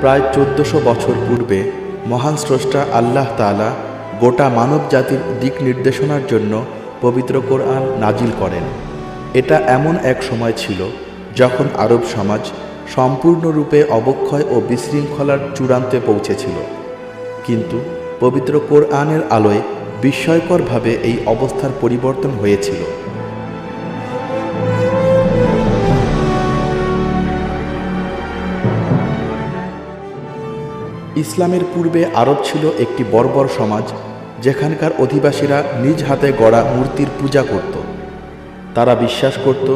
প্রায় 1400 বছর পূর্বে মহান স্রষ্টা আল্লাহ তাআলা গোটা মানব জাতির দিক নির্দেশনার জন্য পবিত্র কোরআন নাজিল করেন। এটা এমন এক সময় ছিল যখন আরব সমাজ সম্পূর্ণরূপে অবক্ষয় ও বিশৃঙ্খলার চূড়ান্তে পৌঁছেছিল। কিন্তু পবিত্র কোরআনের আলোয় বিস্ময়করভাবে এই অবস্থার পরিবর্তন হয়েছিল। ইসলামের পূর্বে আরব ছিল একটি বর্বর সমাজ, যেখানকার অধিবাসীরা নিজ হাতে গড়া মূর্তির পূজা করত। তারা বিশ্বাস করত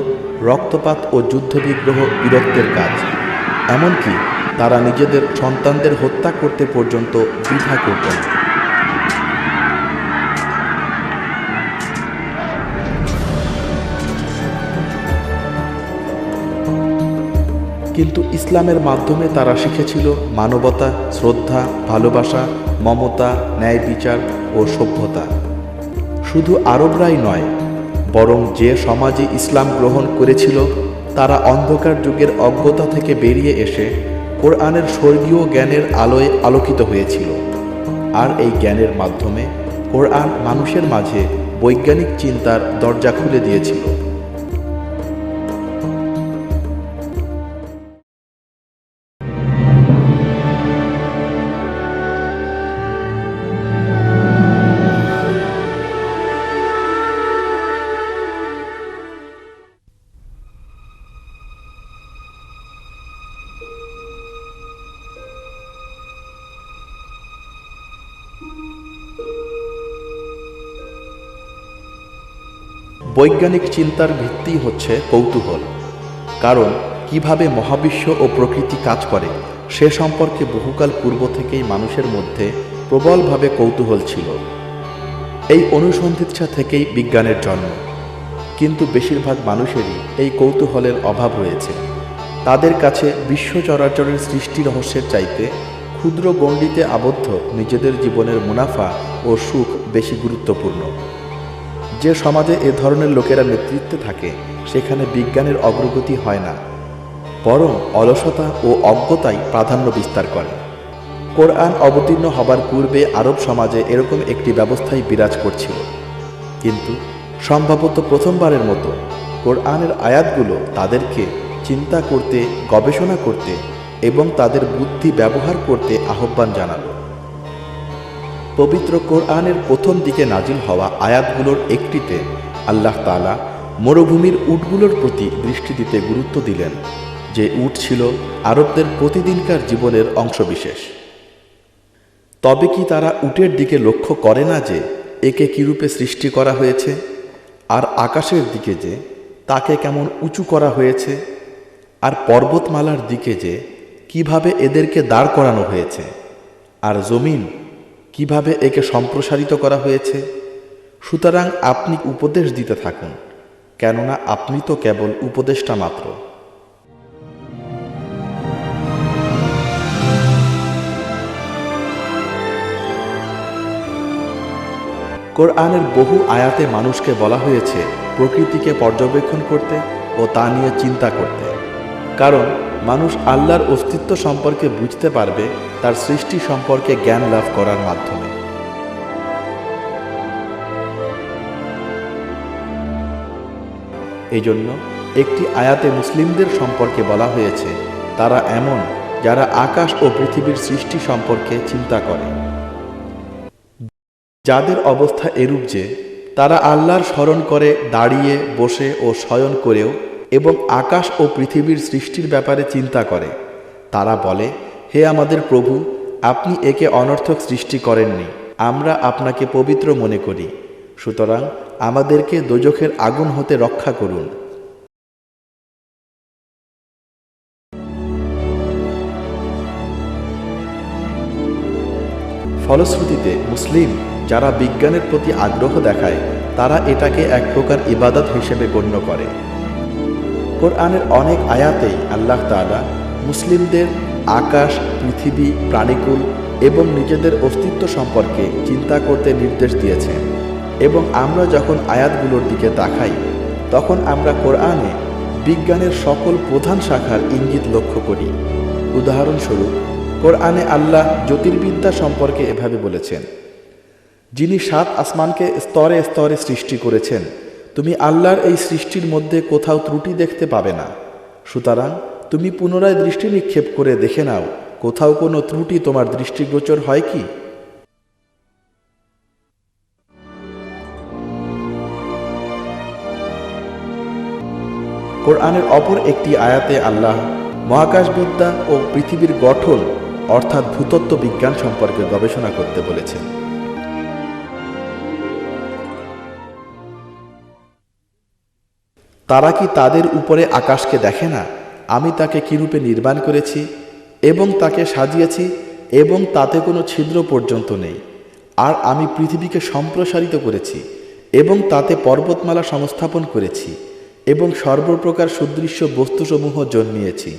রক্তপাত ও যুদ্ধবিগ্রহ বীরত্বের কাজ। এমনকি তারা নিজেদের সন্তানদের হত্যা করতে পর্যন্ত দ্বিধা করত না। কিন্তু ইসলামের মাধ্যমে তারা শিখেছিল মানবতা, শ্রদ্ধা, ভালোবাসা, মমতা, ন্যায় বিচার ও সভ্যতা। শুধু আরবরাই নয়, বরং যে সমাজে ইসলাম গ্রহণ করেছিল তারা অন্ধকার যুগের অজ্ঞতা থেকে বেরিয়ে এসে কোরআনের স্বর্গীয় জ্ঞানের আলোয় আলোকিত হয়েছিল। আর এই জ্ঞানের মাধ্যমে কোরআন মানুষের মাঝে বৈজ্ঞানিক চিন্তার দরজা খুলে দিয়েছিল। বৈজ্ঞানিক চিন্তার ভিত্তি হচ্ছে কৌতূহল। কারণ কিভাবে মহাবিশ্ব ও প্রকৃতি কাজ করে সে সম্পর্কে বহুকাল পূর্ব থেকেই মানুষের মধ্যে প্রবলভাবে কৌতূহল ছিল। এই অনুসন্ধিৎসা থেকেই বিজ্ঞানের জন্ম। কিন্তু বেশিরভাগ মানুষেরই এই কৌতূহলের অভাব রয়েছে। তাদের কাছে বিশ্ব চরাচরের সৃষ্টি রহস্যের চাইতে ক্ষুদ্র গণ্ডিতে আবদ্ধ নিজেদের জীবনের মুনাফা ও সুখ বেশি গুরুত্বপূর্ণ। যে সমাজে এ ধরনের লোকেরা নেতৃত্বে থাকে সেখানে বিজ্ঞানের অগ্রগতি হয় না, বরং অলসতা ও অজ্ঞতাই প্রাধান্য বিস্তার করে। কোরআন অবতীর্ণ হবার পূর্বে আরব সমাজে এরকম একটি ব্যবস্থাই বিরাজ করছিল। কিন্তু সম্ভবত প্রথমবারের মতো কোরআনের আয়াতগুলো তাদেরকে চিন্তা করতে, গবেষণা করতে এবং তাদের বুদ্ধি ব্যবহার করতে আহ্বান জানালো। পবিত্র কোরআনের প্রথম দিকে নাজিল হওয়া আয়াতগুলোর একটিতে আল্লাহ তাআলা মরুভূমির উটগুলোর প্রতি দৃষ্টি দিতে গুরুত্ব দিলেন, যে উট ছিল আরবদের প্রতিদিনকার জীবনের অংশবিশেষ। তবে কি তারা উটের দিকে লক্ষ্য করে না যে একে কিরূপে সৃষ্টি করা হয়েছে, আর আকাশের দিকে যে তাকে কেমন উঁচু করা হয়েছে, আর পর্বতমালার দিকে যে কিভাবে এদেরকে দাঁড় করানো হয়েছে, আর জমিন কিভাবে একে সম্প্রসারিত করা হয়েছে? সুতরাং আপনি উপদেশ দিতে থাকুন, কেননা আপনি তো কেবল উপদেষ্টা মাত্র। কোরআনের বহু আয়াতে মানুষকে বলা হয়েছে প্রকৃতিকে পর্যবেক্ষণ করতে ও তা নিয়ে চিন্তা করতে। কারণ মানুষ আল্লাহর অস্তিত্ব সম্পর্কে বুঝতে পারবে তার সৃষ্টি সম্পর্কে জ্ঞান লাভ করার মাধ্যমে। এই জন্য একটি আয়াতে মুসলিমদের সম্পর্কে বলা হয়েছে তারা এমন যারা আকাশ ও পৃথিবীর সৃষ্টি সম্পর্কে চিন্তা করে, যাদের অবস্থা এরূপ যে তারা আল্লাহর স্মরণ করে দাঁড়িয়ে, বসে ও শয়ন করেও, এবং আকাশ ও পৃথিবীর সৃষ্টির ব্যাপারে চিন্তা করে। তারা বলে, হে আমাদের প্রভু, আপনি একে অনর্থক সৃষ্টি করেননি, আমরা আপনাকে পবিত্র মনে করি, সুতরাং আমাদেরকে দোজখের আগুন হতে রক্ষা করুন। ফলশ্রুতিতে মুসলিম যারা বিজ্ঞানের প্রতি আগ্রহ দেখায় তারা এটাকে এক প্রকার ইবাদত হিসেবে গণ্য করে। কোরআনের অনেক আয়াতেই আল্লাহ তাআলা মুসলিমদের আকাশ, পৃথিবী, প্রাণীকুল এবং নিজেদের অস্তিত্ব সম্পর্কে চিন্তা করতে নির্দেশ দিয়েছেন। এবং আমরা যখন আয়াতগুলোর দিকে তাকাই তখন আমরা কোরআনে বিজ্ঞানের সকল প্রধান শাখার ইঙ্গিত লক্ষ্য করি। উদাহরণস্বরূপ, কোরআনে আল্লাহ জ্যোতির্বিদ্যা সম্পর্কে এভাবে বলেছেন, যিনি 7 আসমানকে স্তরে স্তরে সৃষ্টি করেছেন, তুমি আল্লাহর এই সৃষ্টির মধ্যে কোথাও ত্রুটি দেখতে পাবে না। সুতরাং তুমি পুনরায় দৃষ্টি নিক্ষেপ করে দেখে নাও, কোথাও কোনো ত্রুটি তোমার দৃষ্টিগোচর হয় কি? কোরআনের অপর একটি আয়াতে আল্লাহ মহাকাশবিদ্যা ও পৃথিবীর গঠন অর্থাৎ ভূতত্ত্ব বিজ্ঞান সম্পর্কে গবেষণা করতে বলেছেন। তারা কি তাদের উপরে আকাশকে দেখে না? আমি তাকে কিরূপে নির্মাণ করেছি এবং তাকে সাজিয়েছি এবং তাতে কোনো ছিদ্র পর্যন্ত নেই। আর আমি পৃথিবীকে সম্প্রসারিত করেছি এবং তাতে পর্বতমালা সংস্থাপন করেছি এবং সর্বপ্রকার সুদৃশ্য বস্তুসমূহ জন্মিয়েছি,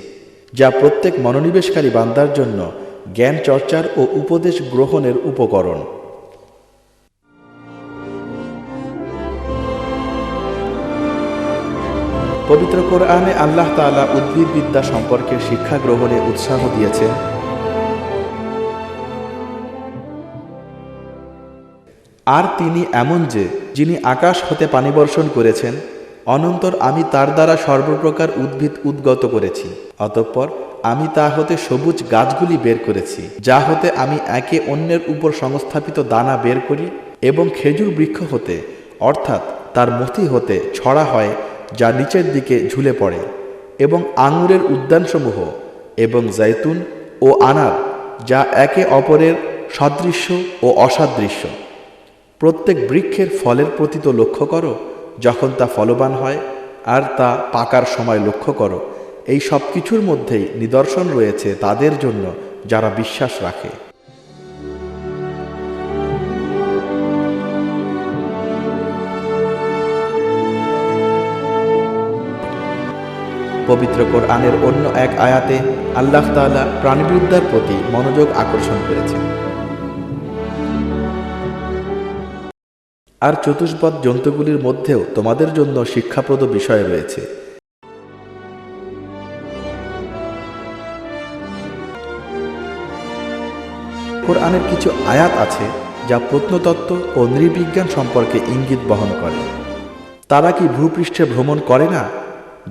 যা প্রত্যেক মনোনিবেশকারী বান্দার জন্য জ্ঞান চর্চার ও উপদেশ গ্রহণের উপকরণ। পবিত্র কোরআনে আল্লাহ তাআলা উদ্ভিদবিদ্যা সম্পর্কে শিক্ষা গ্রহণে উৎসাহ দিয়েছেন। আর তিনি এমন যে, যিনি আকাশ হতে পানি বর্ষণ করেছেন, অনন্তর আমি তার দ্বারা সর্বপ্রকার উদ্ভিদ উদ্গত করেছি। অতঃপর আমি তা হতে সবুজ গাছগুলি বের করেছি, যা হতে আমি একে অন্যের উপর সংস্থাপিত দানা বের করি, এবং খেজুর বৃক্ষ হতে অর্থাৎ তার মথি হতে ছড়া হয়, যা নিচের দিকে ঝুলে পড়ে, এবং আঙুরের উদ্যানসমূহ এবং জৈতুন ও আনার, যা একে অপরের সদৃশ্য ও অসাদৃশ্য। প্রত্যেক বৃক্ষের ফলের প্রতি তো লক্ষ্য করো যখন তা ফলবান হয়, আর তা পাকার সময় লক্ষ্য করো। এই সব কিছুর মধ্যেই নিদর্শন রয়েছে তাদের জন্য যারা বিশ্বাস রাখে। পবিত্র কোরআনের অন্য এক আয়াতে আল্লাহ তাআলা প্রাণীবিদ্যার প্রতি মনোযোগ আকর্ষণ করেছেন। আর চতুষ্পদ জন্তুগুলির মধ্যেও তোমাদের জন্য শিক্ষাপ্রদ বিষয় রয়েছে। কোরআনের কিছু আয়াত আছে যা প্রত্নতত্ত্ব ও নৃবিজ্ঞান সম্পর্কে ইঙ্গিত বহন করে। তারা কি ভূপৃষ্ঠে ভ্রমণ করে না,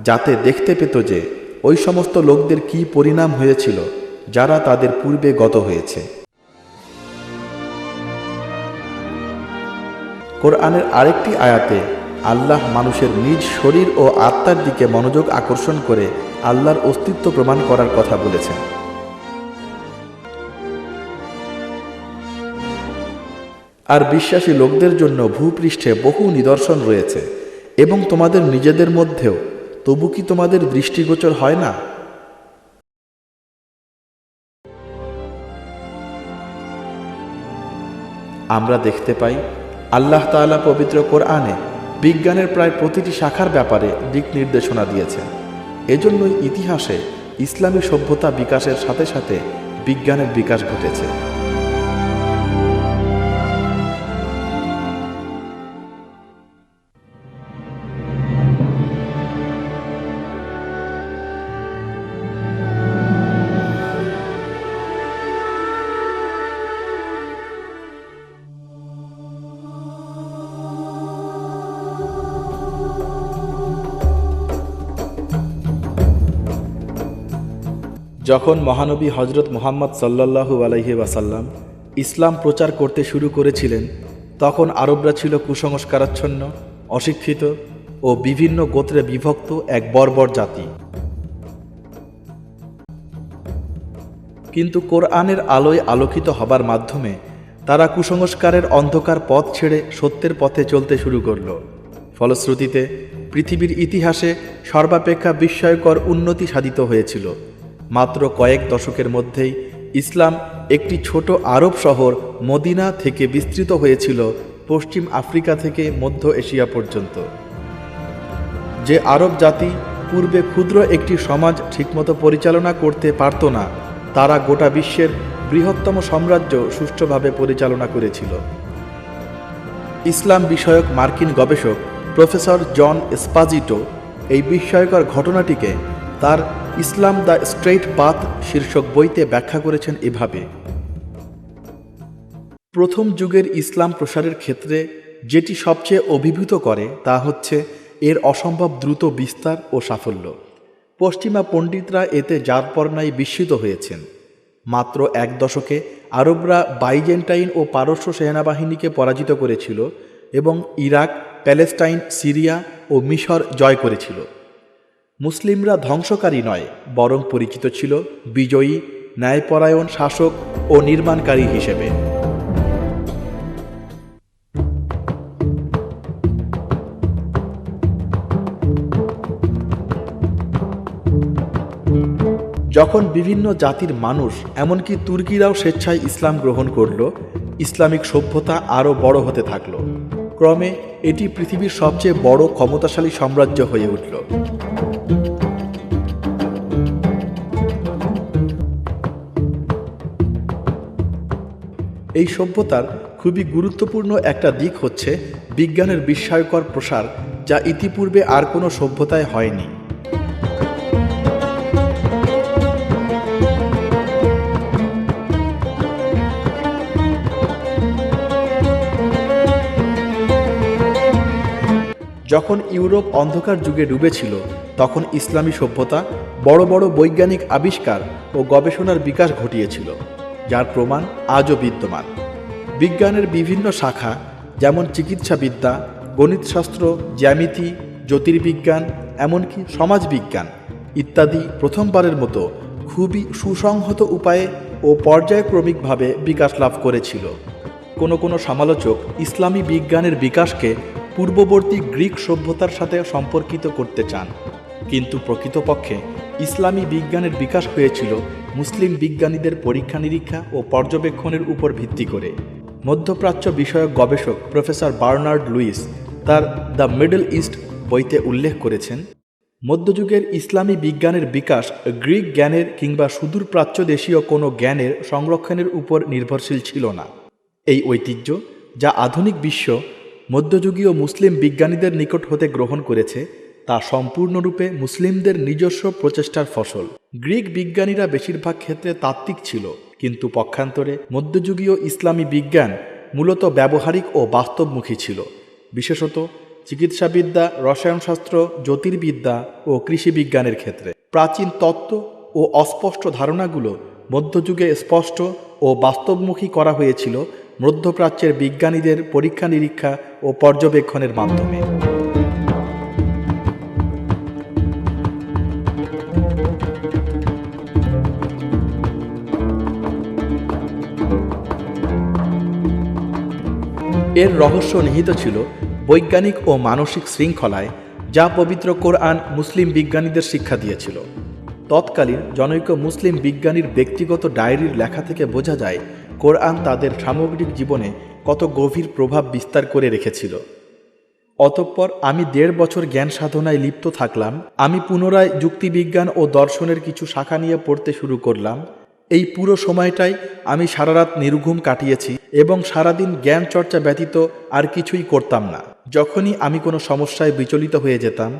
যাতে দেখতে পেত যে ওই সমস্ত লোকদের কি পরিণাম হয়েছিল যারা তাদের পূর্বে গত হয়েছে। কোরআনের আরেকটি আয়াতে আল্লাহ মানুষের নিজ শরীর ও আত্মার দিকে মনোযোগ আকর্ষণ করে আল্লাহর অস্তিত্ব প্রমাণ করার কথা বলেছেন। আর বিশ্বাসী লোকদের জন্য ভূপৃষ্ঠে বহু নিদর্শন রয়েছে, এবং তোমাদের নিজেদের মধ্যেও, তবু কি তোমাদের দৃষ্টিগোচর হয় না? আমরা দেখতে পাই আল্লাহ তাআলা পবিত্র কোরআনে বিজ্ঞানের প্রায় প্রতিটি শাখার ব্যাপারে দিক নির্দেশনা দিয়েছেন। এজন্যই ইতিহাসে ইসলামী সভ্যতা বিকাশের সাথে সাথে বিজ্ঞানের বিকাশ ঘটেছে। যখন মহানবী হজরত মুহাম্মদ সাল্লাল্লাহু আলাইহি ওয়াসাল্লাম ইসলাম প্রচার করতে শুরু করেছিলেন, তখন আরবরা ছিল কুসংস্কারাচ্ছন্ন, অশিক্ষিত ও বিভিন্ন গোত্রে বিভক্ত এক বর্বর জাতি। কিন্তু কোরআনের আলোয় আলোকিত হবার মাধ্যমে তারা কুসংস্কারের অন্ধকার পথ ছেড়ে সত্যের পথে চলতে শুরু করল। ফলশ্রুতিতে পৃথিবীর ইতিহাসে সর্বাপেক্ষা বিস্ময়কর উন্নতি সাধিত হয়েছিল। মাত্র কয়েক দশকের মধ্যেই ইসলাম একটি ছোট আরব শহর মদিনা থেকে বিস্তৃত হয়েছিল পশ্চিম আফ্রিকা থেকে মধ্য এশিয়া পর্যন্ত। যে আরব জাতি পূর্বে ক্ষুদ্র একটি সমাজ ঠিকমতো পরিচালনা করতে পারত না, তারা গোটা বিশ্বের বৃহত্তম সাম্রাজ্য সুষ্ঠুভাবে পরিচালনা করেছিল। ইসলাম বিষয়ক মার্কিন গবেষক প্রফেসর জন এসপাজিটো এই বিস্ময়কর ঘটনাটিকে তার ইসলাম দ্য স্ট্রেইট পাথ শীর্ষক বইতে ব্যাখ্যা করেছেন এভাবে: প্রথম যুগের ইসলাম প্রসারের ক্ষেত্রে যেটি সবচেয়ে অভিভূত করে তা হচ্ছে এর অসম্ভব দ্রুত বিস্তার ও সাফল্য। পশ্চিমা পণ্ডিতরা এতে যারপরনাই বিস্মিত হয়েছেন। মাত্র এক দশকে আরবরা বাইজেন্টাইন ও পারস্য সেনাবাহিনীকে পরাজিত করেছিল এবং ইরাক, প্যালেস্টাইন, সিরিয়া ও মিশর জয় করেছিল। মুসলিমরা ধ্বংসকারী নয়, বরং পরিচিত ছিল বিজয়ী, ন্যায়পরায়ণ শাসক ও নির্মাণকারী হিসেবে। যখন বিভিন্ন জাতির মানুষ, এমনকি তুর্কিরাও স্বেচ্ছায় ইসলাম গ্রহণ করল, ইসলামিক সভ্যতা আরও বড় হতে থাকল। ক্রমে এটি পৃথিবীর সবচেয়ে বড় ক্ষমতাশালী সাম্রাজ্য হয়ে উঠল। এই সভ্যতার খুবই গুরুত্বপূর্ণ একটা দিক হচ্ছে বিজ্ঞানের বিস্ময়কর প্রসার, যা ইতিপূর্বে আর কোনো সভ্যতায় হয়নি। যখন ইউরোপ অন্ধকার যুগে ডুবেছিল, তখন ইসলামী সভ্যতা বড় বড় বৈজ্ঞানিক আবিষ্কার ও গবেষণার বিকাশ ঘটিয়েছিল, যার প্রমাণ আজও বিদ্যমান। বিজ্ঞানের বিভিন্ন শাখা, যেমন চিকিৎসাবিদ্যা, গণিতশাস্ত্র, জ্যামিতি, জ্যোতির্বিজ্ঞান, এমনকি সমাজবিজ্ঞান ইত্যাদি প্রথমবারের মতো খুবই সুসংহত উপায়ে ও পর্যায়ক্রমিকভাবে বিকাশ লাভ করেছিল। কোনো সমালোচক ইসলামী বিজ্ঞানের বিকাশকে পূর্ববর্তী গ্রিক সভ্যতার সাথে সম্পর্কিত করতে চান, কিন্তু প্রকৃতপক্ষে ইসলামী বিজ্ঞানের বিকাশ হয়েছিল মুসলিম বিজ্ঞানীদের পরীক্ষা নিরীক্ষা ও পর্যবেক্ষণের উপর ভিত্তি করে। মধ্যপ্রাচ্য বিষয়ক গবেষক প্রফেসর বার্নার্ড লুইস তার দ্য মিডল ইস্ট বইতে উল্লেখ করেছেন, মধ্যযুগের ইসলামী বিজ্ঞানের বিকাশ গ্রিক জ্ঞানের কিংবা সুদূর প্রাচ্য দেশীয় কোনো জ্ঞানের সংরক্ষণের উপর নির্ভরশীল ছিল না। এই ঐতিহ্য, যা আধুনিক বিশ্ব মধ্যযুগীয় মুসলিম বিজ্ঞানীদের নিকট হতে গ্রহণ করেছে, তা সম্পূর্ণরূপে মুসলিমদের নিজস্ব প্রচেষ্টার ফসল। গ্রিক বিজ্ঞানীরা বেশিরভাগ ক্ষেত্রে তাত্ত্বিক ছিল, কিন্তু পক্ষান্তরে মধ্যযুগীয় ইসলামী বিজ্ঞান মূলত ব্যবহারিক ও বাস্তবমুখী ছিল, বিশেষত চিকিৎসাবিদ্যা, রসায়নশাস্ত্র, জ্যোতির্বিদ্যা ও কৃষিবিজ্ঞানের ক্ষেত্রে। প্রাচীন তত্ত্ব ও অস্পষ্ট ধারণাগুলো মধ্যযুগে স্পষ্ট ও বাস্তবমুখী করা হয়েছিল মধ্যপ্রাচ্যের বিজ্ঞানীদের পরীক্ষা নিরীক্ষা ও পর্যবেক্ষণের মাধ্যমে। এর রহস্য নিহিত ছিল বৈজ্ঞানিক ও মানসিক শৃঙ্খলায়, যা পবিত্র কোরআন মুসলিম বিজ্ঞানীদের শিক্ষা দিয়েছিল। তৎকালীন জনৈক মুসলিম বিজ্ঞানীর ব্যক্তিগত ডায়েরির লেখা থেকে বোঝা যায় কোরআন তাদের সামগ্রিক জীবনে কত গভীর প্রভাব বিস্তার করে রেখেছিল। অতঃপর আমি 1.5 বছর জ্ঞান সাধনায় লিপ্ত থাকলাম। আমি পুনরায় যুক্তিবিজ্ঞান ও দর্শনের কিছু শাখা নিয়ে পড়তে শুরু করলাম। এই পুরো সময়টাই আমি সারারাত নির্ঘুম কাটিয়েছি এবং সারাদিন জ্ঞান চর্চা ব্যতীত আর কিছুই করতাম না। যখনই আমি কোনো সমস্যায় বিচলিত হয়ে যেতাম,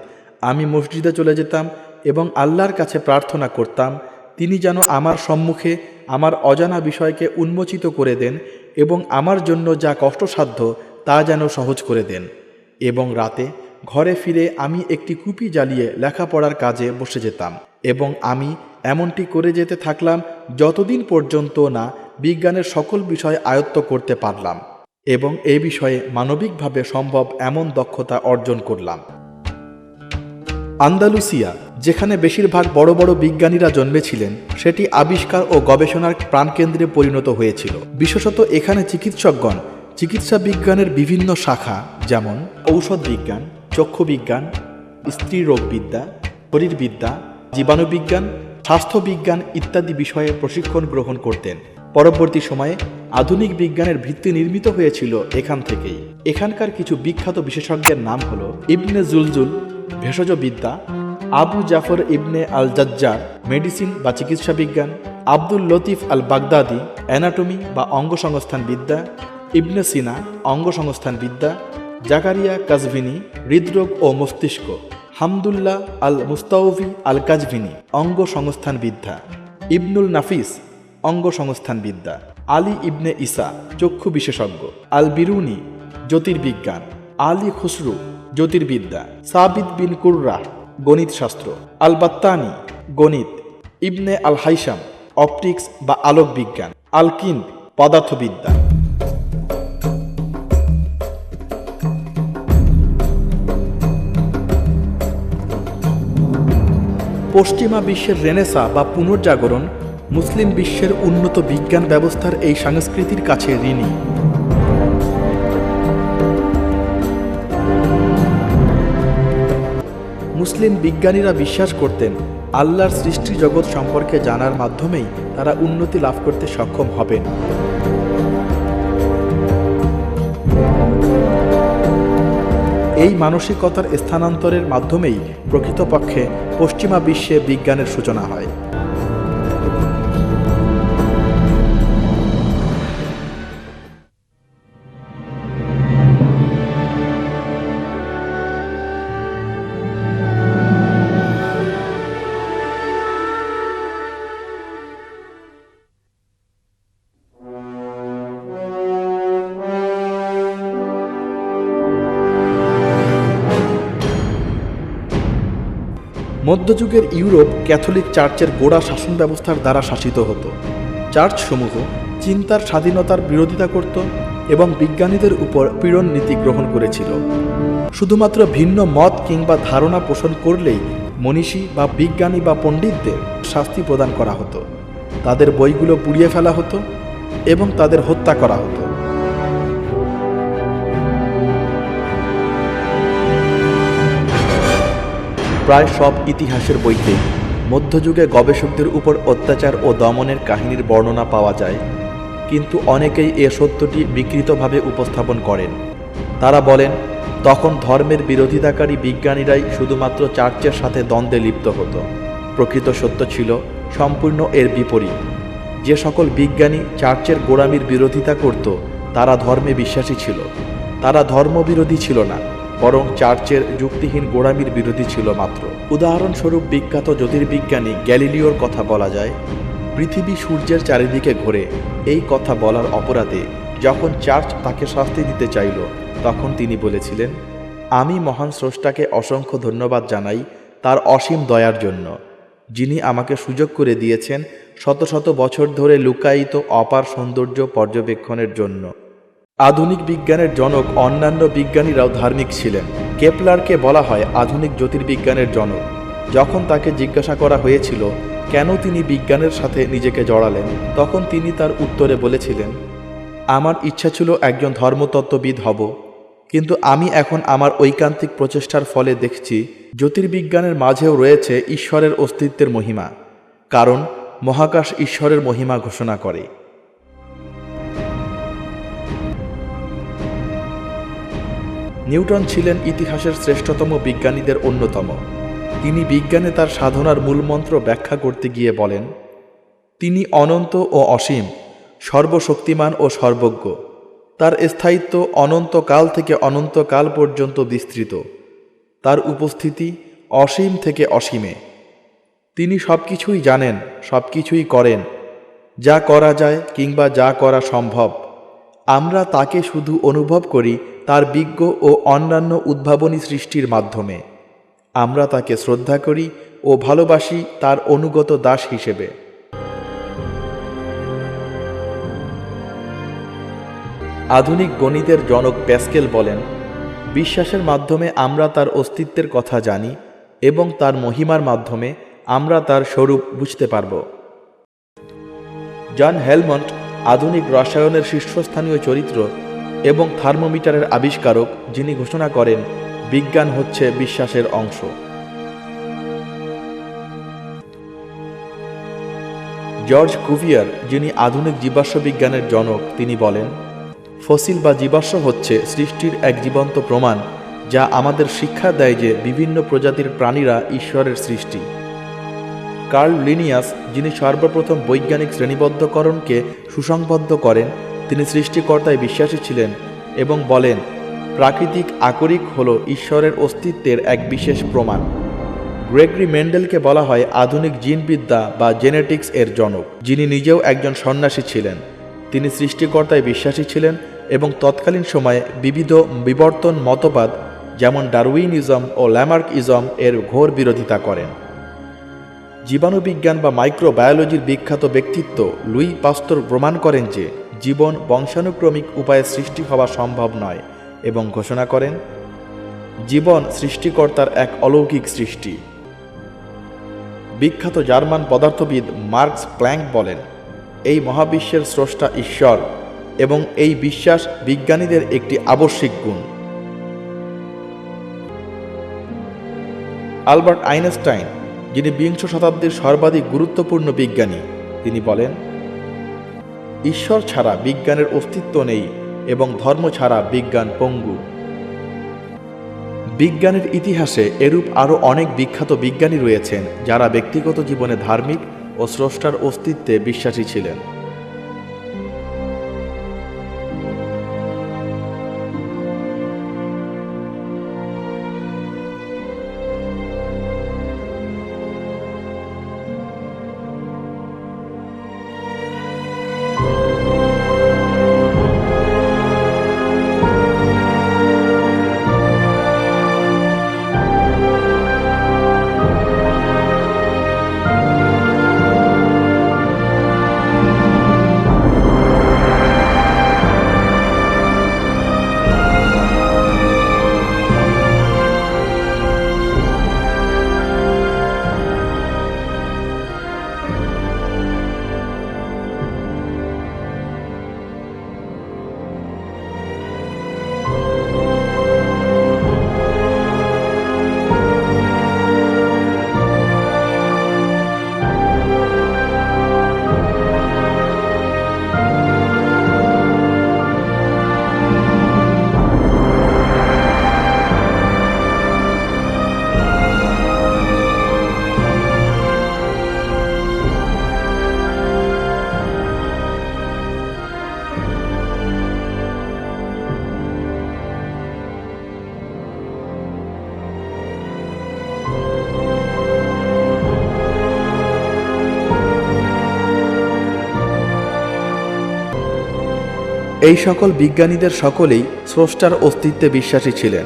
আমি মসজিদে চলে যেতাম এবং আল্লাহর কাছে প্রার্থনা করতাম তিনি যেন আমার সম্মুখে আমার অজানা বিষয়কে উন্মোচিত করে দেন এবং আমার জন্য যা কষ্টসাধ্য তা যেন সহজ করে দেন। এবং রাতে ঘরে ফিরে আমি একটি কুপি জ্বালিয়ে লেখাপড়ার কাজে বসে যেতাম এবং আমি এমনটি করে যেতে থাকলাম যতদিন পর্যন্ত না বিজ্ঞানের সকল বিষয় আয়ত্ত করতে পারলাম এবং এ বিষয়ে মানবিকভাবে সম্ভব এমন দক্ষতা অর্জন করলাম। আন্দালুসিয়া, যেখানে বেশিরভাগ বড় বড় বিজ্ঞানীরা জন্মেছিলেন, সেটি আবিষ্কার ও গবেষণার প্রাণকেন্দ্রে পরিণত হয়েছিল। বিশেষত এখানে চিকিৎসকগণ চিকিৎসা বিজ্ঞানের বিভিন্ন শাখা, যেমন ঔষধ বিজ্ঞান, চক্ষুবিজ্ঞান, স্ত্রীরোগবিদ্যা, শরীরবিদ্যা, জীবাণুবিজ্ঞান, স্বাস্থ্যবিজ্ঞান ইত্যাদি বিষয়ে প্রশিক্ষণ গ্রহণ করতেন। পরবর্তী সময়ে আধুনিক বিজ্ঞানের ভিত্তি নির্মিত হয়েছিল এখান থেকেই। এখানকার কিছু বিখ্যাত বিশেষজ্ঞের নাম হল ইবনে জুলজুল, ভেষজবিদ্যা; আবু জাফর ইবনে আল জাজ্জার, মেডিসিন বা চিকিৎসা বিজ্ঞান; আব্দুল লতিফ আল বাগদাদি, অ্যানাটমি বা অঙ্গসংস্থান বিদ্যা; ইবনে সিনা, অঙ্গসংস্থান বিদ্যা; জাকারিয়া কাজভিনি, হৃদরোগ ও মস্তিষ্ক; হামদুল্লাহ আল মুস্তাওফি আল কাজভিনী অঙ্গ সংস্থানবিদ্যা, ইবনুল নাফিস অঙ্গ সংস্থানবিদ্যা, আলী ইবনে ইসা চক্ষু বিশেষজ্ঞ, আল বিরুনি জ্যোতির্বিজ্ঞান, আলী খুসরু জ্যোতির্বিদ্যা, সাবিত বিন কুররাহ গণিত শাস্ত্র, আল বাত্তানি গণিত, ইবনে আল হাইসাম অপটিক্স বা আলোক বিজ্ঞান, আল কিন্দ পদার্থবিদ্যা। পশ্চিমা বিশ্বের রেনেসা বা পুনর্জাগরণ মুসলিম বিশ্বের উন্নত বিজ্ঞান ব্যবস্থার এই সংস্কৃতির কাছে ঋণী। মুসলিম বিজ্ঞানীরা বিশ্বাস করতেন আল্লাহর সৃষ্টি জগৎ সম্পর্কে জানার মাধ্যমেই তারা উন্নতি লাভ করতে সক্ষম হবেন। এই মানসিকতার স্থানান্তরের মাধ্যমেই প্রকৃতপক্ষে পশ্চিমা বিশ্বে বিজ্ঞানের সূচনা হয়। মধ্যযুগের ইউরোপ ক্যাথলিক চার্চের গোড়া শাসন ব্যবস্থার দ্বারা শাসিত হতো। চার্চসমূহ চিন্তার স্বাধীনতার বিরোধিতা করত এবং বিজ্ঞানীদের উপর পীড়ন নীতি গ্রহণ করেছিল। শুধুমাত্র ভিন্ন মত কিংবা ধারণা পোষণ করলেই মনীষী বা বিজ্ঞানী বা পণ্ডিতদের শাস্তি প্রদান করা হতো, তাদের বইগুলো পুড়িয়ে ফেলা হতো এবং তাদের হত্যা করা হতো। প্রায় সব ইতিহাসের বইতে মধ্যযুগে গবেষকদের উপর অত্যাচার ও দমনের কাহিনীর বর্ণনা পাওয়া যায়, কিন্তু অনেকেই এ সত্যটি বিকৃতভাবে উপস্থাপন করেন। তারা বলেন তখন ধর্মের বিরোধিতাকারী বিজ্ঞানীরাই শুধুমাত্র চার্চের সাথে দ্বন্দ্বে লিপ্ত হতো। প্রকৃত সত্য ছিল সম্পূর্ণ এর বিপরীত। যে সকল বিজ্ঞানী চার্চের গোড়ামির বিরোধিতা করত তারা ধর্মে বিশ্বাসী ছিল। তারা ধর্মবিরোধী ছিল না, বরং চার্চের যুক্তিহীন গোড়ামির বিরোধী ছিল মাত্র। উদাহরণস্বরূপ বিখ্যাত জ্যোতির্বিজ্ঞানী গ্যালিলিওর কথা বলা যায়। পৃথিবী সূর্যের চারিদিকে ঘোরে এই কথা বলার অপরাধে যখন চার্চ তাকে শাস্তি দিতে চাইল, তখন তিনি বলেছিলেন, আমি মহান স্রষ্টাকে অসংখ্য ধন্যবাদ জানাই তার অসীম দয়ার জন্য, যিনি আমাকে সুযোগ করে দিয়েছেন শত শত বছর ধরে লুকায়িত অপার সৌন্দর্য পর্যবেক্ষণের জন্য। আধুনিক বিজ্ঞানের জনক অন্যান্য বিজ্ঞানীরাও ধার্মিক ছিলেন। কেপলারকে বলা হয় আধুনিক জ্যোতির্বিজ্ঞানের জনক। যখন তাকে জিজ্ঞাসা করা হয়েছিল কেন তিনি বিজ্ঞানের সাথে নিজেকে জড়ালেন, তখন তিনি তার উত্তরে বলেছিলেন, আমার ইচ্ছা ছিল একজন ধর্মতত্ত্ববিদ হব, কিন্তু আমি এখন আমার ঐকান্তিক প্রচেষ্টার ফলে দেখছি জ্যোতির্বিজ্ঞানের মাঝেও রয়েছে ঈশ্বরের অস্তিত্বের মহিমা, কারণ মহাকাশ ঈশ্বরের মহিমা ঘোষণা করে। নিউটন ছিলেন ইতিহাসের শ্রেষ্ঠতম বিজ্ঞানীদের অন্যতম। তিনি বিজ্ঞানে তার সাধনার মূলমন্ত্র ব্যাখ্যা করতে গিয়ে বলেন, তিনি অনন্ত ও অসীম, সর্বশক্তিমান ও সর্বজ্ঞ। তার স্থায়িত্ব অনন্তকাল থেকে অনন্তকাল পর্যন্ত বিস্তৃত। তার উপস্থিতি অসীম থেকে অসীমে। তিনি সব কিছুই জানেন, সব কিছুই করেন, যা করা যায় কিংবা যা করা সম্ভব। আমরা তাকে শুধু অনুভব করি তার বিজ্ঞ ও অন্যান্য উদ্ভাবনী সৃষ্টির মাধ্যমে। আমরা তাকে শ্রদ্ধা করি ও ভালোবাসি তার অনুগত দাস হিসেবে। আধুনিক গণিতের জনক প্যাসকেল বলেন, বিশ্বাসের মাধ্যমে আমরা তার অস্তিত্বের কথা জানি এবং তার মহিমার মাধ্যমে আমরা তার স্বরূপ বুঝতে পারব। জন হেলমন্ট আধুনিক রসায়নের শীর্ষস্থানীয় চরিত্র এবং থার্মোমিটারের আবিষ্কারক, যিনি ঘোষণা করেন বিজ্ঞান হচ্ছে বিশ্বাসের অংশ। জর্জ কুভিয়ার, যিনি আধুনিক জীবাশ্ম বিজ্ঞানের জনক, তিনি বলেন, ফসিল বা জীবাশ্ম হচ্ছে সৃষ্টির এক জীবন্ত প্রমাণ, যা আমাদের শিক্ষা দেয় যে বিভিন্ন প্রজাতির প্রাণীরা ঈশ্বরের সৃষ্টি। কার্ল লিনিয়াস, যিনি সর্বপ্রথম বৈজ্ঞানিক শ্রেণীবদ্ধকরণকে সুসংবদ্ধ করেন, তিনি সৃষ্টিকর্তায় বিশ্বাসী ছিলেন এবং বলেন, প্রাকৃতিক আকরিক হল ঈশ্বরের অস্তিত্বের এক বিশেষ প্রমাণ। গ্রেগরি মেন্ডেলকে বলা হয় আধুনিক জিনবিদ্যা বা জেনেটিক্স এর জনক, যিনি নিজেও একজন সন্ন্যাসী ছিলেন। তিনি সৃষ্টিকর্তায় বিশ্বাসী ছিলেন এবং তৎকালীন সময়ে বিবিধ বিবর্তন মতবাদ যেমন ডারউইনিজম ও ল্যামার্কইজম এর ঘোর বিরোধিতা করেন। জীবাণুবিজ্ঞান বা মাইক্রোবায়োলজির বিখ্যাত ব্যক্তিত্ব লুই পাস্তুর প্রমাণ করেন যে জীবন বংশানুক্রমিক উপায়ে সৃষ্টি হওয়া সম্ভব নয় এবং ঘোষণা করেন, জীবন সৃষ্টিকর্তার এক অলৌকিক সৃষ্টি। বিখ্যাত জার্মান পদার্থবিদ মার্কস প্ল্যাঙ্ক বলেন, এই মহাবিশ্বের স্রষ্টা ঈশ্বর এবং এই বিশ্বাস বিজ্ঞানীদের একটি আবশ্যিক গুণ। আলবার্ট আইনস্টাইন, যিনি বিংশ শতাব্দীর সর্বাধিক গুরুত্বপূর্ণ বিজ্ঞানী, তিনি বলেন, ঈশ্বর ছাড়া বিজ্ঞানের অস্তিত্ব নেই এবং ধর্ম ছাড়া বিজ্ঞান পঙ্গু। বিজ্ঞানের ইতিহাসে এরূপ আরও অনেক বিখ্যাত বিজ্ঞানী রয়েছেন যারা ব্যক্তিগত জীবনে ধার্মিক ও স্রষ্টার অস্তিত্বে বিশ্বাসী ছিলেন। এই সকল বিজ্ঞানীদের সকলেই স্রষ্টার অস্তিত্বে বিশ্বাসী ছিলেন।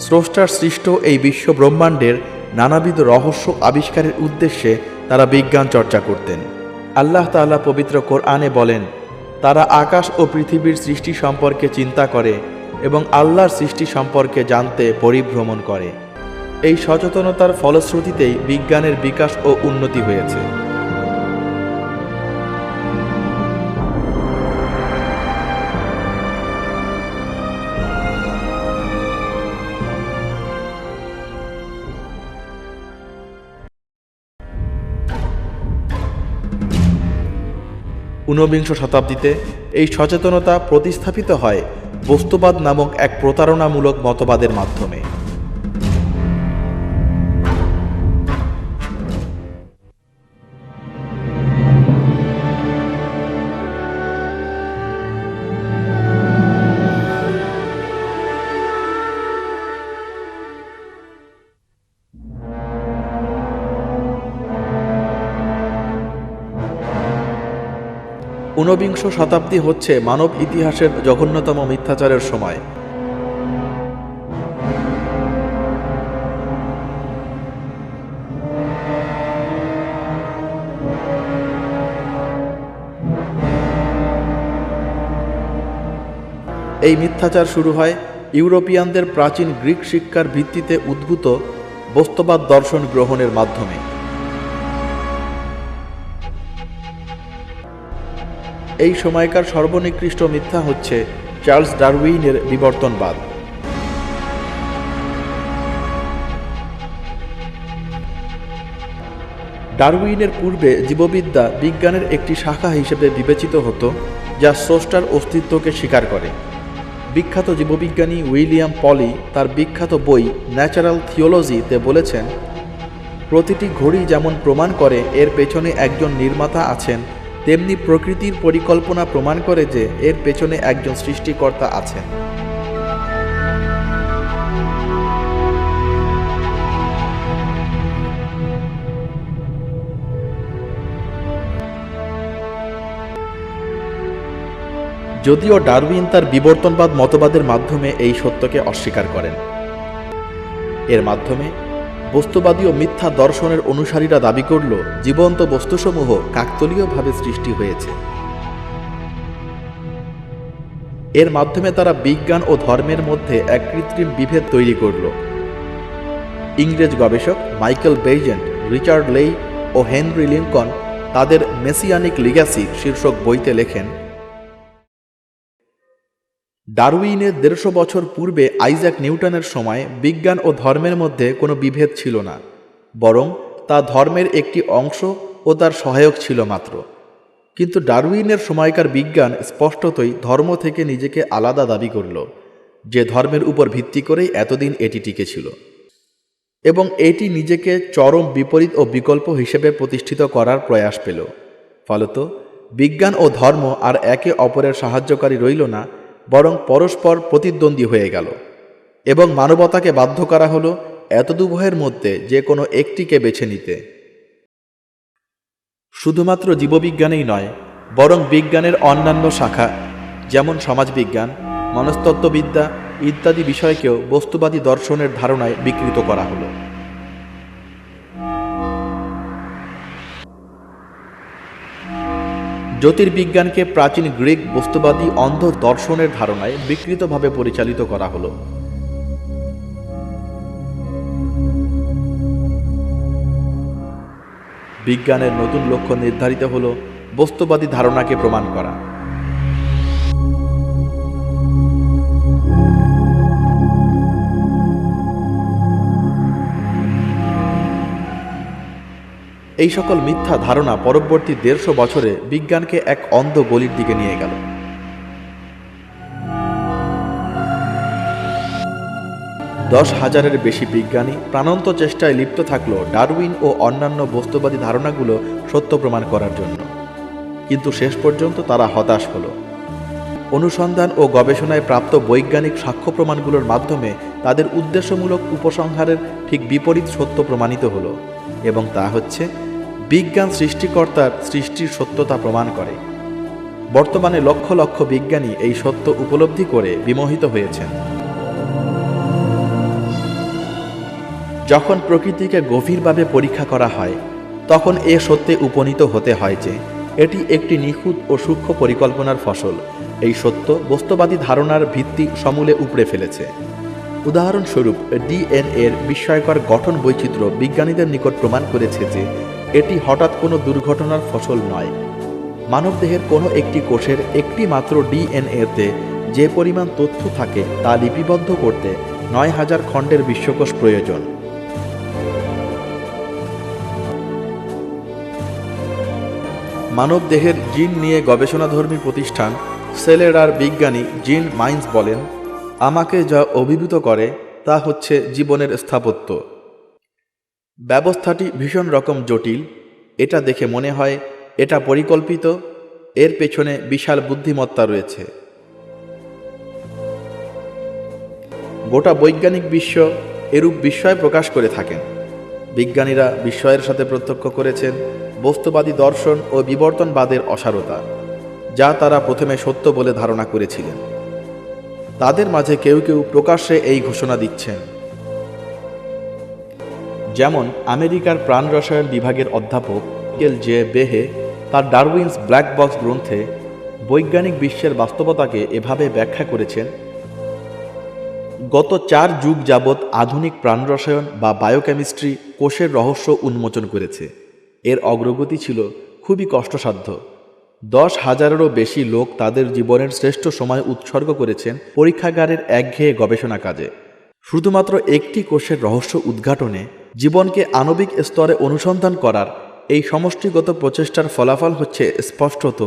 স্রষ্টার সৃষ্ট এই বিশ্ব ব্রহ্মাণ্ডের নানাবিধ রহস্য আবিষ্কারের উদ্দেশ্যে তারা বিজ্ঞান চর্চা করতেন। আল্লাহ তাআলা পবিত্র কোরআনে বলেন, তারা আকাশ ও পৃথিবীর সৃষ্টি সম্পর্কে চিন্তা করে এবং আল্লাহর সৃষ্টি সম্পর্কে জানতে পরিভ্রমণ করে। এই সচেতনতার ফলশ্রুতিতেই বিজ্ঞানের বিকাশ ও উন্নতি হয়েছে। ঊনবিংশ শতাব্দীতে এই সচেতনতা প্রতিস্থাপিত হয় বস্তুবাদ নামক এক প্রতারণামূলক মতবাদের মাধ্যমে। ঊনবিংশ শতাব্দী হচ্ছে মানব ইতিহাসের জঘন্যতম মিথ্যাচারের সময়। এই মিথ্যাচার শুরু হয় ইউরোপিয়ানদের প্রাচীন গ্রিক শিক্ষার ভিত্তিতে উদ্ভূত বস্তুবাদ দর্শন গ্রহণের মাধ্যমে। এই সময়কার সর্বনিকৃষ্ট মিথ্যা হচ্ছে চার্লস ডারউইনের বিবর্তনবাদ। ডারউইনের পূর্বে জীববিদ্যা বিজ্ঞানের একটি শাখা হিসেবে বিবেচিত হতো, যা স্রষ্টার অস্তিত্বকে স্বীকার করে। বিখ্যাত জীববিজ্ঞানী উইলিয়াম পলি তার বিখ্যাত বই ন্যাচারাল থিওলজিতে বলেছেন, প্রতিটি ঘড়ি যেমন প্রমাণ করে এর পেছনে একজন নির্মাতা আছেন, তেমনি প্রকৃতির পরিকল্পনা প্রমাণ করে যে এর পেছনে একজন সৃষ্টিকর্তা আছেন। যদিও ডারউইন তার বিবর্তনবাদ মতবাদের মাধ্যমে এই সত্যকে অস্বীকার করেন। এর মাধ্যমে বস্তুবাদী ও মিথ্যা দর্শনের অনুসারীরা দাবি করল জীবন্ত বস্তুসমূহ কাকতালীয়ভাবে সৃষ্টি হয়েছে। এর মাধ্যমে তারা বিজ্ঞান ও ধর্মের মধ্যে এক কৃত্রিম বিভেদ তৈরি করল। ইংরেজ গবেষক মাইকেল বেইজেন্ট, রিচার্ড লেই ও হেনরি লিঙ্কন তাদের মেসিয়ানিক লিগ্যাসি শীর্ষক বইতে লেখেন, ডারউইনের ১৫০ বছর পূর্বে আইজ্যাক নিউটনের সময় বিজ্ঞান ও ধর্মের মধ্যে কোনো বিভেদ ছিল না, বরং তা ধর্মের একটি অংশ ও তার সহায়ক ছিল মাত্র। কিন্তু ডারউইনের সময়কার বিজ্ঞান স্পষ্টতই ধর্ম থেকে নিজেকে আলাদা দাবি করল, যে ধর্মের উপর ভিত্তি করেই এতদিন এটি টিকে ছিল, এবং এটি নিজেকে চরম বিপরীত ও বিকল্প হিসেবে প্রতিষ্ঠিত করার প্রয়াস পেল। ফলত বিজ্ঞান ও ধর্ম আর একে অপরের সাহায্যকারী রইল না, বরং পরস্পর প্রতিদ্বন্দ্বী হয়ে গেল, এবং মানবতাকে বাধ্য করা হলো এতদুভয়ের মধ্যে যে কোনো একটিকে বেছে নিতে। শুধুমাত্র জীববিজ্ঞানেই নয়, বরং বিজ্ঞানের অন্যান্য শাখা যেমন সমাজবিজ্ঞান, মনস্তত্ত্ববিদ্যা ইত্যাদি বিষয়কেও বস্তুবাদী দর্শনের ধারণায় বিকৃত করা হলো। জ্যোতির্বিজ্ঞানকে প্রাচীন গ্রিক বস্তুবাদী অন্ধ দর্শনের ধারণায় বিকৃতভাবে পরিচালিত করা হলো। বিজ্ঞানের নতুন লক্ষ্য নির্ধারিত হলো বস্তুবাদী ধারণাকে প্রমাণ করা। এই সকল মিথ্যা ধারণা পরবর্তী ১৫০ বছরে বিজ্ঞানকে এক অন্ধ গলির দিকে নিয়ে গেল। ১০,০০০-এর বেশি বিজ্ঞানী প্রাণান্ত চেষ্টায় লিপ্ত থাকলো ডারউইন ও অন্যান্য বস্তুবাদী ধারণাগুলো সত্য প্রমাণ করার জন্য, কিন্তু শেষ পর্যন্ত তারা হতাশ হলো। অনুসন্ধান ও গবেষণায় প্রাপ্ত বৈজ্ঞানিক সাক্ষ্য প্রমাণগুলোর মাধ্যমে তাদের উদ্দেশ্যমূলক উপসংহারের ঠিক বিপরীত সত্য প্রমাণিত হলো, এবং তা হচ্ছে বিজ্ঞান সৃষ্টিকর্তার সৃষ্টির সত্যতা প্রমাণ করে। বর্তমানে লক্ষ লক্ষ বিজ্ঞানী এই সত্য উপলব্ধি করে বিমোহিত হয়েছেন। যখন প্রকৃতিকে গভীরভাবে পরীক্ষা করা হয়, তখন এ সত্যে উপনীত হতে হয় যে এটি একটি নিখুঁত ও সূক্ষ্ম পরিকল্পনার ফসল। এই সত্য বস্তুবাদী ধারণার ভিত্তি সমূলে উপড়ে ফেলেছে। উদাহরণস্বরূপ, ডিএনএর বিস্ময়কর গঠন বৈচিত্র্য বিজ্ঞানীদের নিকট প্রমাণ করেছে যে এটি হঠাৎ কোনো দুর্ঘটনার ফসল নয়। মানবদেহের কোনো একটি কোষের একটি মাত্র ডিএনএতে যে পরিমাণ তথ্য থাকে তা লিপিবদ্ধ করতে ৯,০০০ খণ্ডের বিশ্বকোষ প্রয়োজন। মানবদেহের জিন নিয়ে গবেষণাধর্মী প্রতিষ্ঠান সেলেরার বিজ্ঞানী জিন মাইন্স বলেন, আমাকে যা অভিভূত করে তা হচ্ছে জীবনের স্থাপত্য। ব্যবস্থাটি ভীষণ রকম জটিল। এটা দেখে মনে হয় এটা পরিকল্পিত, এর পেছনে বিশাল বুদ্ধিমত্তা রয়েছে। গোটা বৈজ্ঞানিক বিশ্ব এরূপ বিস্ময় প্রকাশ করে থাকেন। বিজ্ঞানীরা বিস্ময়ের সাথে প্রত্যক্ষ করেছেন বস্তুবাদী দর্শন ও বিবর্তনবাদের অসারতা, যা তারা প্রথমে সত্য বলে ধারণা করেছিলেন। তাদের মাঝে কেউ কেউ প্রকাশ্যে এই ঘোষণা দিচ্ছেন। যেমন আমেরিকার প্রাণ রসায়ন বিভাগের অধ্যাপক মাইকেল জে বেহে তার ডারউইনস ব্ল্যাক বক্স গ্রন্থে বৈজ্ঞানিক বিশ্বের বাস্তবতাকে এভাবে ব্যাখ্যা করেছেন, গত ৪ যুগ যাবৎ আধুনিক প্রাণ রসায়ন বা বায়োকেমিস্ট্রি কোষের রহস্য উন্মোচন করেছে। এর অগ্রগতি ছিল খুবই কষ্টসাধ্য। ১০,০০০-এরও বেশি লোক তাদের জীবনের শ্রেষ্ঠ সময় উৎসর্গ করেছেন পরীক্ষাগারের একঘেয়ে গবেষণা কাজে। শুধুমাত্র একটি কোষের রহস্য উদ্ঘাটনে জীবনকে আণবিক স্তরে অনুসন্ধান করার এই সমষ্টিগত প্রচেষ্টার ফলাফল হচ্ছে স্পষ্টত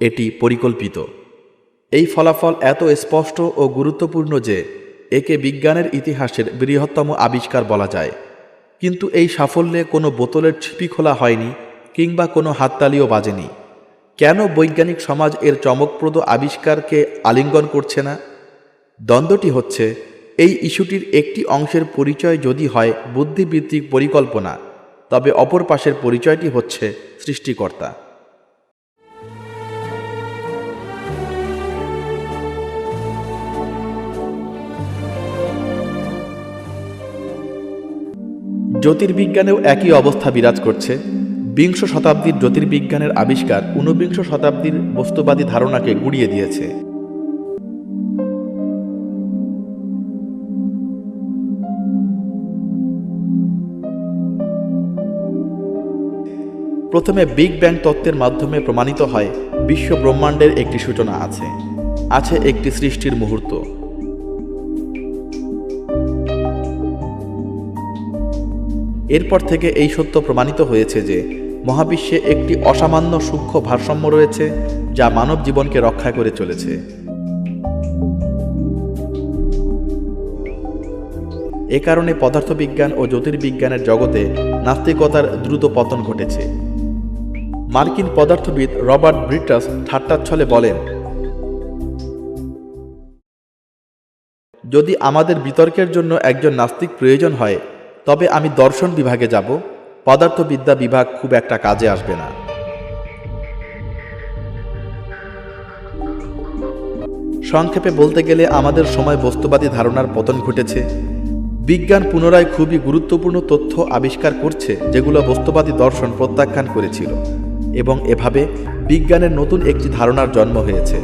এটি পরিকল্পিত। এই ফলাফল এত স্পষ্ট ও গুরুত্বপূর্ণ যে একে বিজ্ঞানের ইতিহাসের বৃহত্তম আবিষ্কার বলা যায়। কিন্তু এই সাফল্যে কোনো বোতলের ছিপি খোলা হয়নি কিংবা কোনো হাততালিও বাজেনি। কেন বৈজ্ঞানিক সমাজ এর চমকপ্রদ আবিষ্কারকে আলিঙ্গন করছে না? দ্বন্দ্বটি হচ্ছে, এই ইস্যুটির একটি অংশের পরিচয় যদি হয় বুদ্ধিবৃত্তিক পরিকল্পনা, তবে অপর পাশের পরিচয়টি হচ্ছে সৃষ্টিকর্তা। জ্যোতির্বিজ্ঞানেও একই অবস্থা বিরাজ করছে। বিংশ শতাব্দীর জ্যোতির্বিজ্ঞানের আবিষ্কার ঊনবিংশ শতাব্দীর বস্তুবাদী ধারণাকে গুড়িয়ে দিয়েছে। প্রথমে বিগ ব্যাং তত্ত্বের মাধ্যমে প্রমাণিত হয় বিশ্ব ব্রহ্মাণ্ডের একটি সূচনা আছে একটি সৃষ্টির মুহূর্ত। এরপর থেকে এই সত্য প্রমাণিত হয়েছে যে মহাবিশ্বে একটি অসামান্য সূক্ষ্ম ভারসাম্য রয়েছে যা মানব জীবনকে রক্ষা করে চলেছে। এ কারণে পদার্থবিজ্ঞান ও জ্যোতির্বিজ্ঞানের জগতে নাস্তিকতার দ্রুত পতন ঘটেছে। মার্কিন পদার্থবিদ রবার্ট ব্রিটাস ঠাট্টার ছলে বলেন, যদি আমাদের বিতর্কের জন্য একজন নাস্তিক প্রয়োজন হয় তবে আমি দর্শন বিভাগে যাব, পদার্থবিদ্যা বিভাগ খুব একটা কাজে আসবে না। সংক্ষেপে বলতে গেলে আমাদের সময় বস্তুবাদী ধারণার পতন ঘটেছে। বিজ্ঞান পুনরায় খুবই গুরুত্বপূর্ণ তথ্য আবিষ্কার করছে যেগুলো বস্তুবাদী দর্শন প্রত্যাখ্যান করেছিল, এবং এভাবে বিজ্ঞানের নতুন একটি ধারণার জন্ম হয়েছে।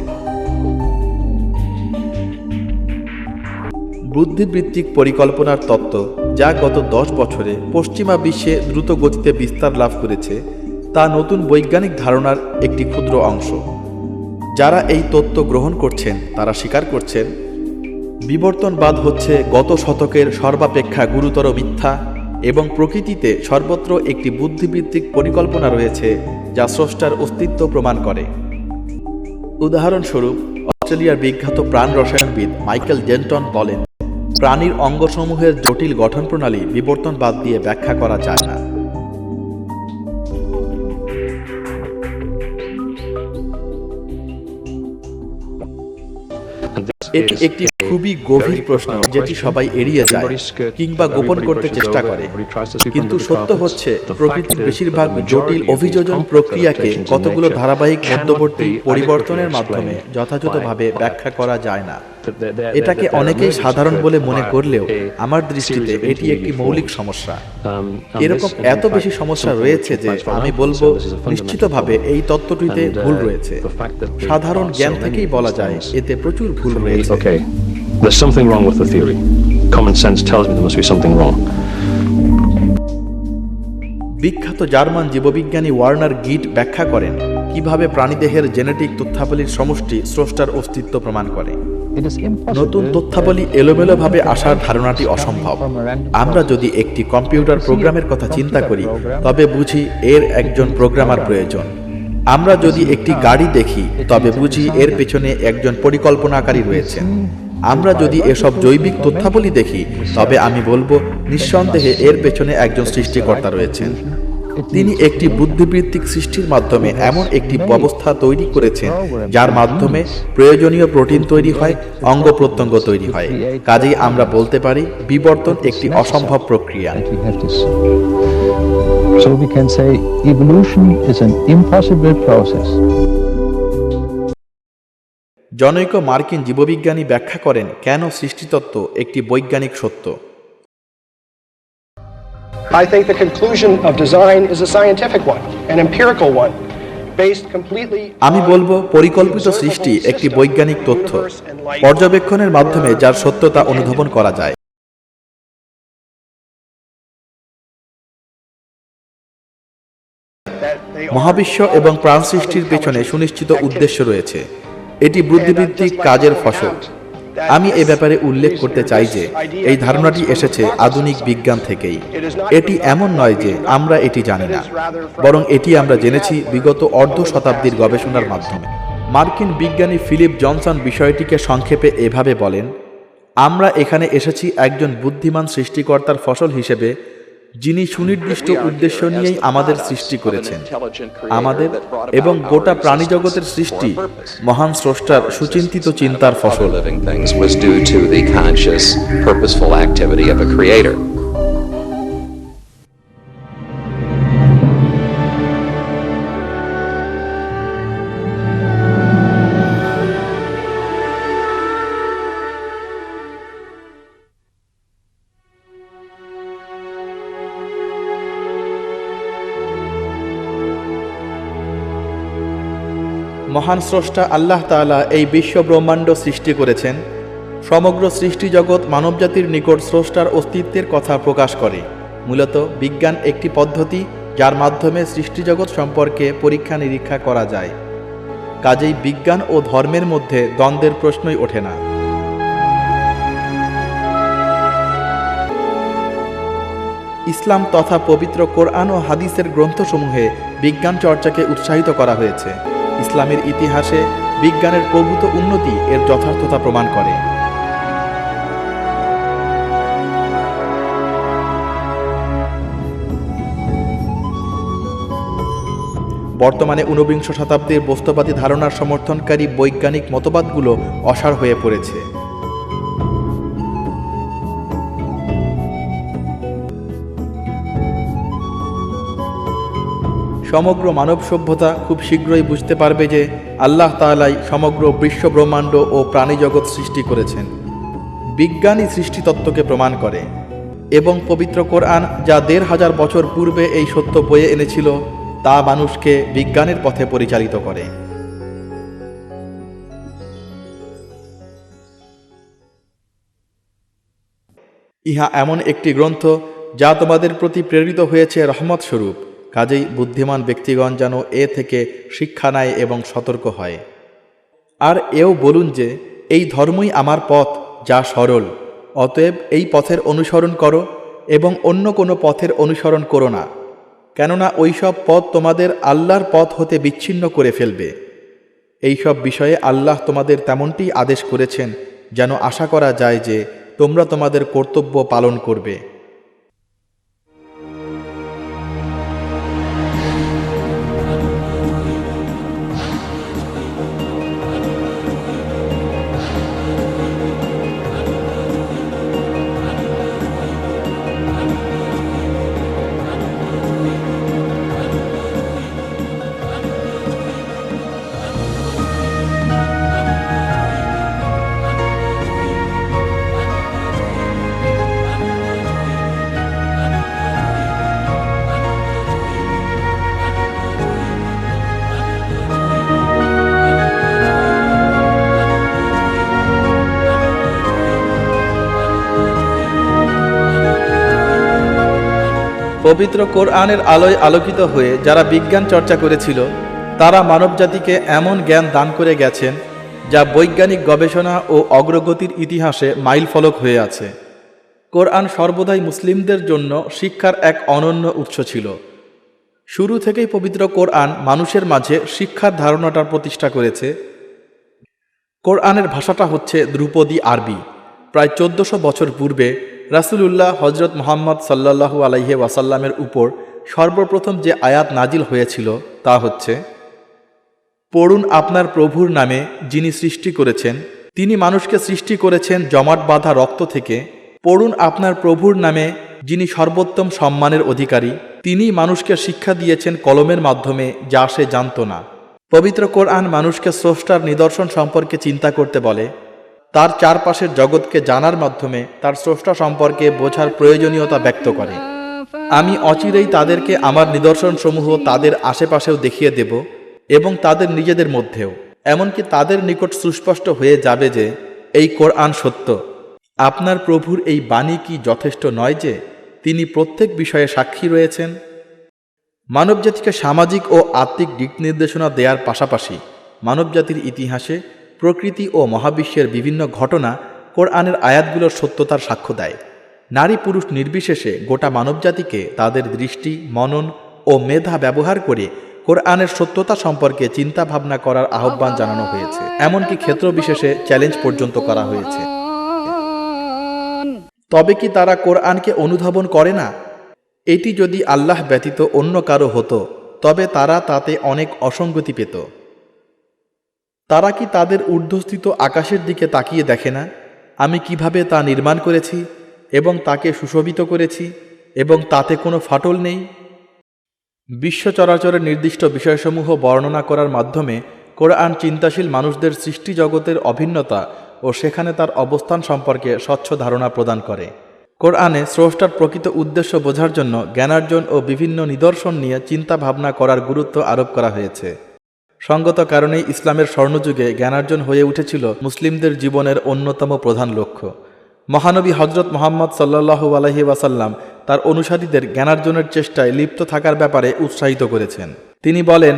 বুদ্ধিবৃত্তিক পরিকল্পনার তত্ত্ব, যা গত 10 বছরে পশ্চিমা বিশ্বে দ্রুত গতিতে বিস্তার লাভ করেছে, তা নতুন বৈজ্ঞানিক ধারণার একটি ক্ষুদ্র অংশ। যারা এই তত্ত্ব গ্রহণ করছেন তারা স্বীকার করছেন বিবর্তনবাদ হচ্ছে গত শতকের সর্বাপেক্ষা গুরুতর মিথ্যা, এবং প্রকৃতিতে সর্বত্র একটি বুদ্ধিবৃত্তিক পরিকল্পনা রয়েছে যা স্রষ্টার অস্তিত্ব প্রমাণ করে। উদাহরণস্বরূপ, অস্ট্রেলিয়ার বিখ্যাত প্রাণ রসায়নবিদ মাইকেল ডেন্টন বলেন, প্রাণীর অঙ্গসমূহের জটিল গঠন প্রণালী বিবর্তনবাদ দিয়ে ব্যাখ্যা করা যায় না। এটি একটি খুবই গভীর প্রশ্ন যেটি সবাই এড়িয়ে যায় কিংবা গোপন করতে চেষ্টা করে, কিন্তু সত্য হচ্ছে প্রকৃতির বেশিরভাগ জটিল অভিযোজন প্রক্রিয়াকে কতগুলো ধারাবাহিক মধ্যবর্তী পরিবর্তনের মাধ্যমে যথাযথভাবে ব্যাখ্যা করা যায় না। এটাকে অনেকেই সাধারণ বলে মনে করলেও আমার দৃষ্টিতে এটি একটি মৌলিক সমস্যা। এরকম এত বেশি সমস্যা রয়েছে যে আমি বলবো নিশ্চিতভাবে এই তত্ত্বটিতে ভুল রয়েছে। সাধারণ জ্ঞান থেকেই বলা যায় এতে প্রচুর ভুল রয়েছে। There's something wrong with the theory. Common sense tells me there must be something wrong. বিখ্যাত জার্মান জীববিজ্ঞানী ওয়ার্নার গিট ব্যাখ্যা করেন কিভাবে প্রাণীদেহের জেনেটিক তথ্যাবলীর সমষ্টি স্রষ্টার অস্তিত্ব প্রমাণ করে। নতুন তথ্যাবলী এলোমেলোভাবে আসার ধারণাটি অসম্ভব। আমরা যদি একটি কম্পিউটার প্রোগ্রামের কথা চিন্তা করি তবে বুঝি এর একজন প্রোগ্রামার প্রয়োজন। আমরা যদি একটি গাড়ি দেখি তবে বুঝি এর পেছনে একজন পরিকল্পনাকারী রয়েছেন। আমরা যদি এসব জৈবিক তথ্যাবলী দেখি তবে আমি বলবো নিঃসন্দেহে এর পেছনে একজন সৃষ্টিকর্তা রয়েছেন। তিনি একটি বুদ্ধিবৃত্তিক সৃষ্টির মাধ্যমে এমন একটি ব্যবস্থা তৈরি করেছেন যার মাধ্যমে প্রয়োজনীয় প্রোটিন তৈরি হয়, অঙ্গ প্রত্যঙ্গ তৈরি হয়। কাজেই আমরা বলতে পারি বিবর্তন একটি অসম্ভব প্রক্রিয়া। So we can say evolution is an impossible process. জনৈক মার্কিন জীববিজ্ঞানী ব্যাখ্যা করেন কেন সৃষ্টিতত্ত্ব একটি বৈজ্ঞানিক সত্য। I think the conclusion of design is a scientific one, an empirical one, based completely আমি বলবো পরিকল্পিত সৃষ্টি একটি বৈজ্ঞানিক তথ্য, পর্যবেক্ষণের মাধ্যমে যার সত্যতা অনুধাবন করা যায়। মহাবিশ্ব এবং প্রাণ সৃষ্টির পেছনে সুনিশ্চিত উদ্দেশ্য রয়েছে। এটি বুদ্ধিবৃত্তিক কাজের ফসল। আমি এ ব্যাপারে উল্লেখ করতে চাই যে এই ধারণাটি এসেছে আধুনিক বিজ্ঞান থেকেই। এটি এমন নয় যে আমরা এটি জানি না, বরং এটি আমরা জেনেছি বিগত অর্ধ শতাব্দীর গবেষণার মাধ্যমে। মার্কিন বিজ্ঞানী ফিলিপ জনসন বিষয়টিকে সংক্ষেপে এভাবে বলেন, আমরা এখানে এসেছি একজন বুদ্ধিমান সৃষ্টিকর্তার ফসল হিসেবে, যিনি সুনির্দিষ্ট উদ্দেশ্য নিয়েই আমাদের সৃষ্টি করেছেন। আমাদের এবং গোটা প্রাণী জগতের সৃষ্টি মহান স্রষ্টার সুচিন্তিত চিন্তার ফসল। মহান স্রষ্টা আল্লাহ তাআলা এই বিশ্ব ব্রহ্মাণ্ড সৃষ্টি করেছেন। সমগ্র সৃষ্টি জগৎ মানবজাতির নিকট স্রষ্টার অস্তিত্বের কথা প্রকাশ করে। মূলত বিজ্ঞান একটি পদ্ধতি যার মাধ্যমে সৃষ্টিজগৎ সম্পর্কে পরীক্ষা নিরীক্ষা করা যায়। কাজেই বিজ্ঞান ও ধর্মের মধ্যে দ্বন্দ্বের প্রশ্নই ওঠে না। ইসলাম তথা পবিত্র কোরআন ও হাদিসের গ্রন্থসমূহে বিজ্ঞান চর্চাকে উৎসাহিত করা হয়েছে। ইসলামের ইতিহাসে বিজ্ঞানের প্রভূত উন্নতি এর যথার্থতা প্রমাণ করে। বর্তমানে ঊনবিংশ শতাব্দীর বস্তুবাদী ধারণার সমর্থনকারী বৈজ্ঞানিক মতবাদগুলো অসার হয়ে পড়েছে। সমগ্র মানব সভ্যতা খুব শীঘ্রই বুঝতে পারবে যে আল্লাহ তাআলাই সমগ্র বিশ্ব ব্রহ্মাণ্ড ও প্রাণীজগৎ সৃষ্টি করেছেন। বিজ্ঞানই সৃষ্টিতত্ত্বকে প্রমাণ করে এবং পবিত্র কোরআন যা ১৫০০ বছর পূর্বে এই সত্য বয়ে এনেছিল তা মানুষকে বিজ্ঞানের পথে পরিচালিত করে। ইহা এমন একটি গ্রন্থ যা তোমাদের প্রতি প্রেরিত হয়েছে রহমত স্বরূপ। কাজেই বুদ্ধিমান ব্যক্তিগণ যেন এ থেকে শিক্ষা নেয় এবং সতর্ক হয়। আর এও বলুন যে এই ধর্মই আমার পথ যা সরল, অতএব এই পথের অনুসরণ করো এবং অন্য কোনো পথের অনুসরণ করো না, কেননা ওইসব পথ তোমাদের আল্লাহর পথ হতে বিচ্ছিন্ন করে ফেলবে। এইসব বিষয়ে আল্লাহ তোমাদের তেমনটি আদেশ করেছেন যেন আশা করা যায় যে তোমরা তোমাদের কর্তব্য পালন করবে। পবিত্র কোরআনের আলোয় আলোকিত হয়ে যারা বিজ্ঞান চর্চা করেছিল তারা মানবজাতিকে এমন জ্ঞান দান করে গেছেন যা বৈজ্ঞানিক গবেষণা ও অগ্রগতির ইতিহাসে মাইলফলক হয়ে আছে। কোরআন সর্বদাই মুসলিমদের জন্য শিক্ষার এক অনন্য উৎস ছিল। শুরু থেকেই পবিত্র কোরআন মানুষের মাঝে শিক্ষার ধারণাটার প্রতিষ্ঠা করেছে। কোরআনের ভাষাটা হচ্ছে ধ্রুপদী আরবি। প্রায় ১৪০০ বছর পূর্বে রাসূলুল্লাহ হযরত মুহাম্মদ সাল্লাল্লাহু আলাইহি ওয়াসাল্লামের উপর সর্বপ্রথম যে আয়াত নাজিল হয়েছিল তা হচ্ছে, পড়ুন আপনার প্রভুর নামে যিনি সৃষ্টি করেছেন, তিনি মানুষকে সৃষ্টি করেছেন জমাট বাঁধা রক্ত থেকে। পড়ুন আপনার প্রভুর নামে যিনি সর্বোত্তম সম্মানের অধিকারী, তিনি মানুষকে শিক্ষা দিয়েছেন কলমের মাধ্যমে যা সে জানত না। পবিত্র কোরআন মানুষকে স্রষ্টার নিদর্শন সম্পর্কে চিন্তা করতে বলে, তার চারপাশের জগৎকে জানার মাধ্যমে তার স্রষ্টা সম্পর্কে বোঝার প্রয়োজনীয়তা ব্যক্ত করে। আমি অচিরেই তাদেরকে আমার নিদর্শনসমূহ তাদের আশেপাশেও দেখিয়ে দেব এবং তাদের নিজেদের মধ্যেও, এমনকি তাদের নিকট সুস্পষ্ট হয়ে যাবে যে এই কোরআন সত্য। আপনার প্রভুর এই বাণী কি যথেষ্ট নয় যে তিনি প্রত্যেক বিষয়ে সাক্ষী রয়েছেন? মানবজাতিকে সামাজিক ও আত্মিক দিক নির্দেশনা দেওয়ার পাশাপাশি মানবজাতির ইতিহাসে প্রকৃতি ও মহাবিশ্বের বিভিন্ন ঘটনা কোরআনের আয়াতগুলোর সত্যতার সাক্ষ্য দেয়। নারী পুরুষ নির্বিশেষে গোটা মানবজাতিকে তাদের দৃষ্টি, মনন ও মেধা ব্যবহার করে কোরআনের সত্যতা সম্পর্কে চিন্তা ভাবনা করার আহ্বান জানানো হয়েছে। এমনকি ক্ষেত্র বিশেষে চ্যালেঞ্জ পর্যন্ত করা হয়েছে। তবে কি তারা কোরআনকে অনুধাবন করে না? এটি যদি আল্লাহ ব্যতীত অন্য কারো হতো তবে তারা তাতে অনেক অসঙ্গতি পেত। তারা কি তাদের ঊর্ধ্বস্থিত আকাশের দিকে তাকিয়ে দেখে না আমি কিভাবে তা নির্মাণ করেছি এবং তাকে সুশোভিত করেছি এবং তাতে কোনো ফাটল নেই? বিশ্ব চরাচরের নির্দিষ্ট বিষয়সমূহ বর্ণনা করার মাধ্যমে কোরআন চিন্তাশীল মানুষদের সৃষ্টি জগতের অভিন্নতা ও সেখানে তার অবস্থান সম্পর্কে স্বচ্ছ ধারণা প্রদান করে। কোরআনে স্রষ্টার প্রকৃত উদ্দেশ্য বোঝার জন্য জ্ঞানার্জন ও বিভিন্ন নিদর্শন নিয়ে চিন্তা ভাবনা করার গুরুত্ব আরোপ করা হয়েছে। সঙ্গত কারণেই ইসলামের স্বর্ণযুগে জ্ঞানার্জন হয়ে উঠেছিল মুসলিমদের জীবনের অন্যতম প্রধান লক্ষ্য। মহানবী হজরত মুহাম্মদ সাল্লাল্লাহু আলাইহি ওয়াসাল্লাম তার অনুসারীদের জ্ঞানার্জনের চেষ্টায় লিপ্ত থাকার ব্যাপারে উৎসাহিত করেছেন। তিনি বলেন,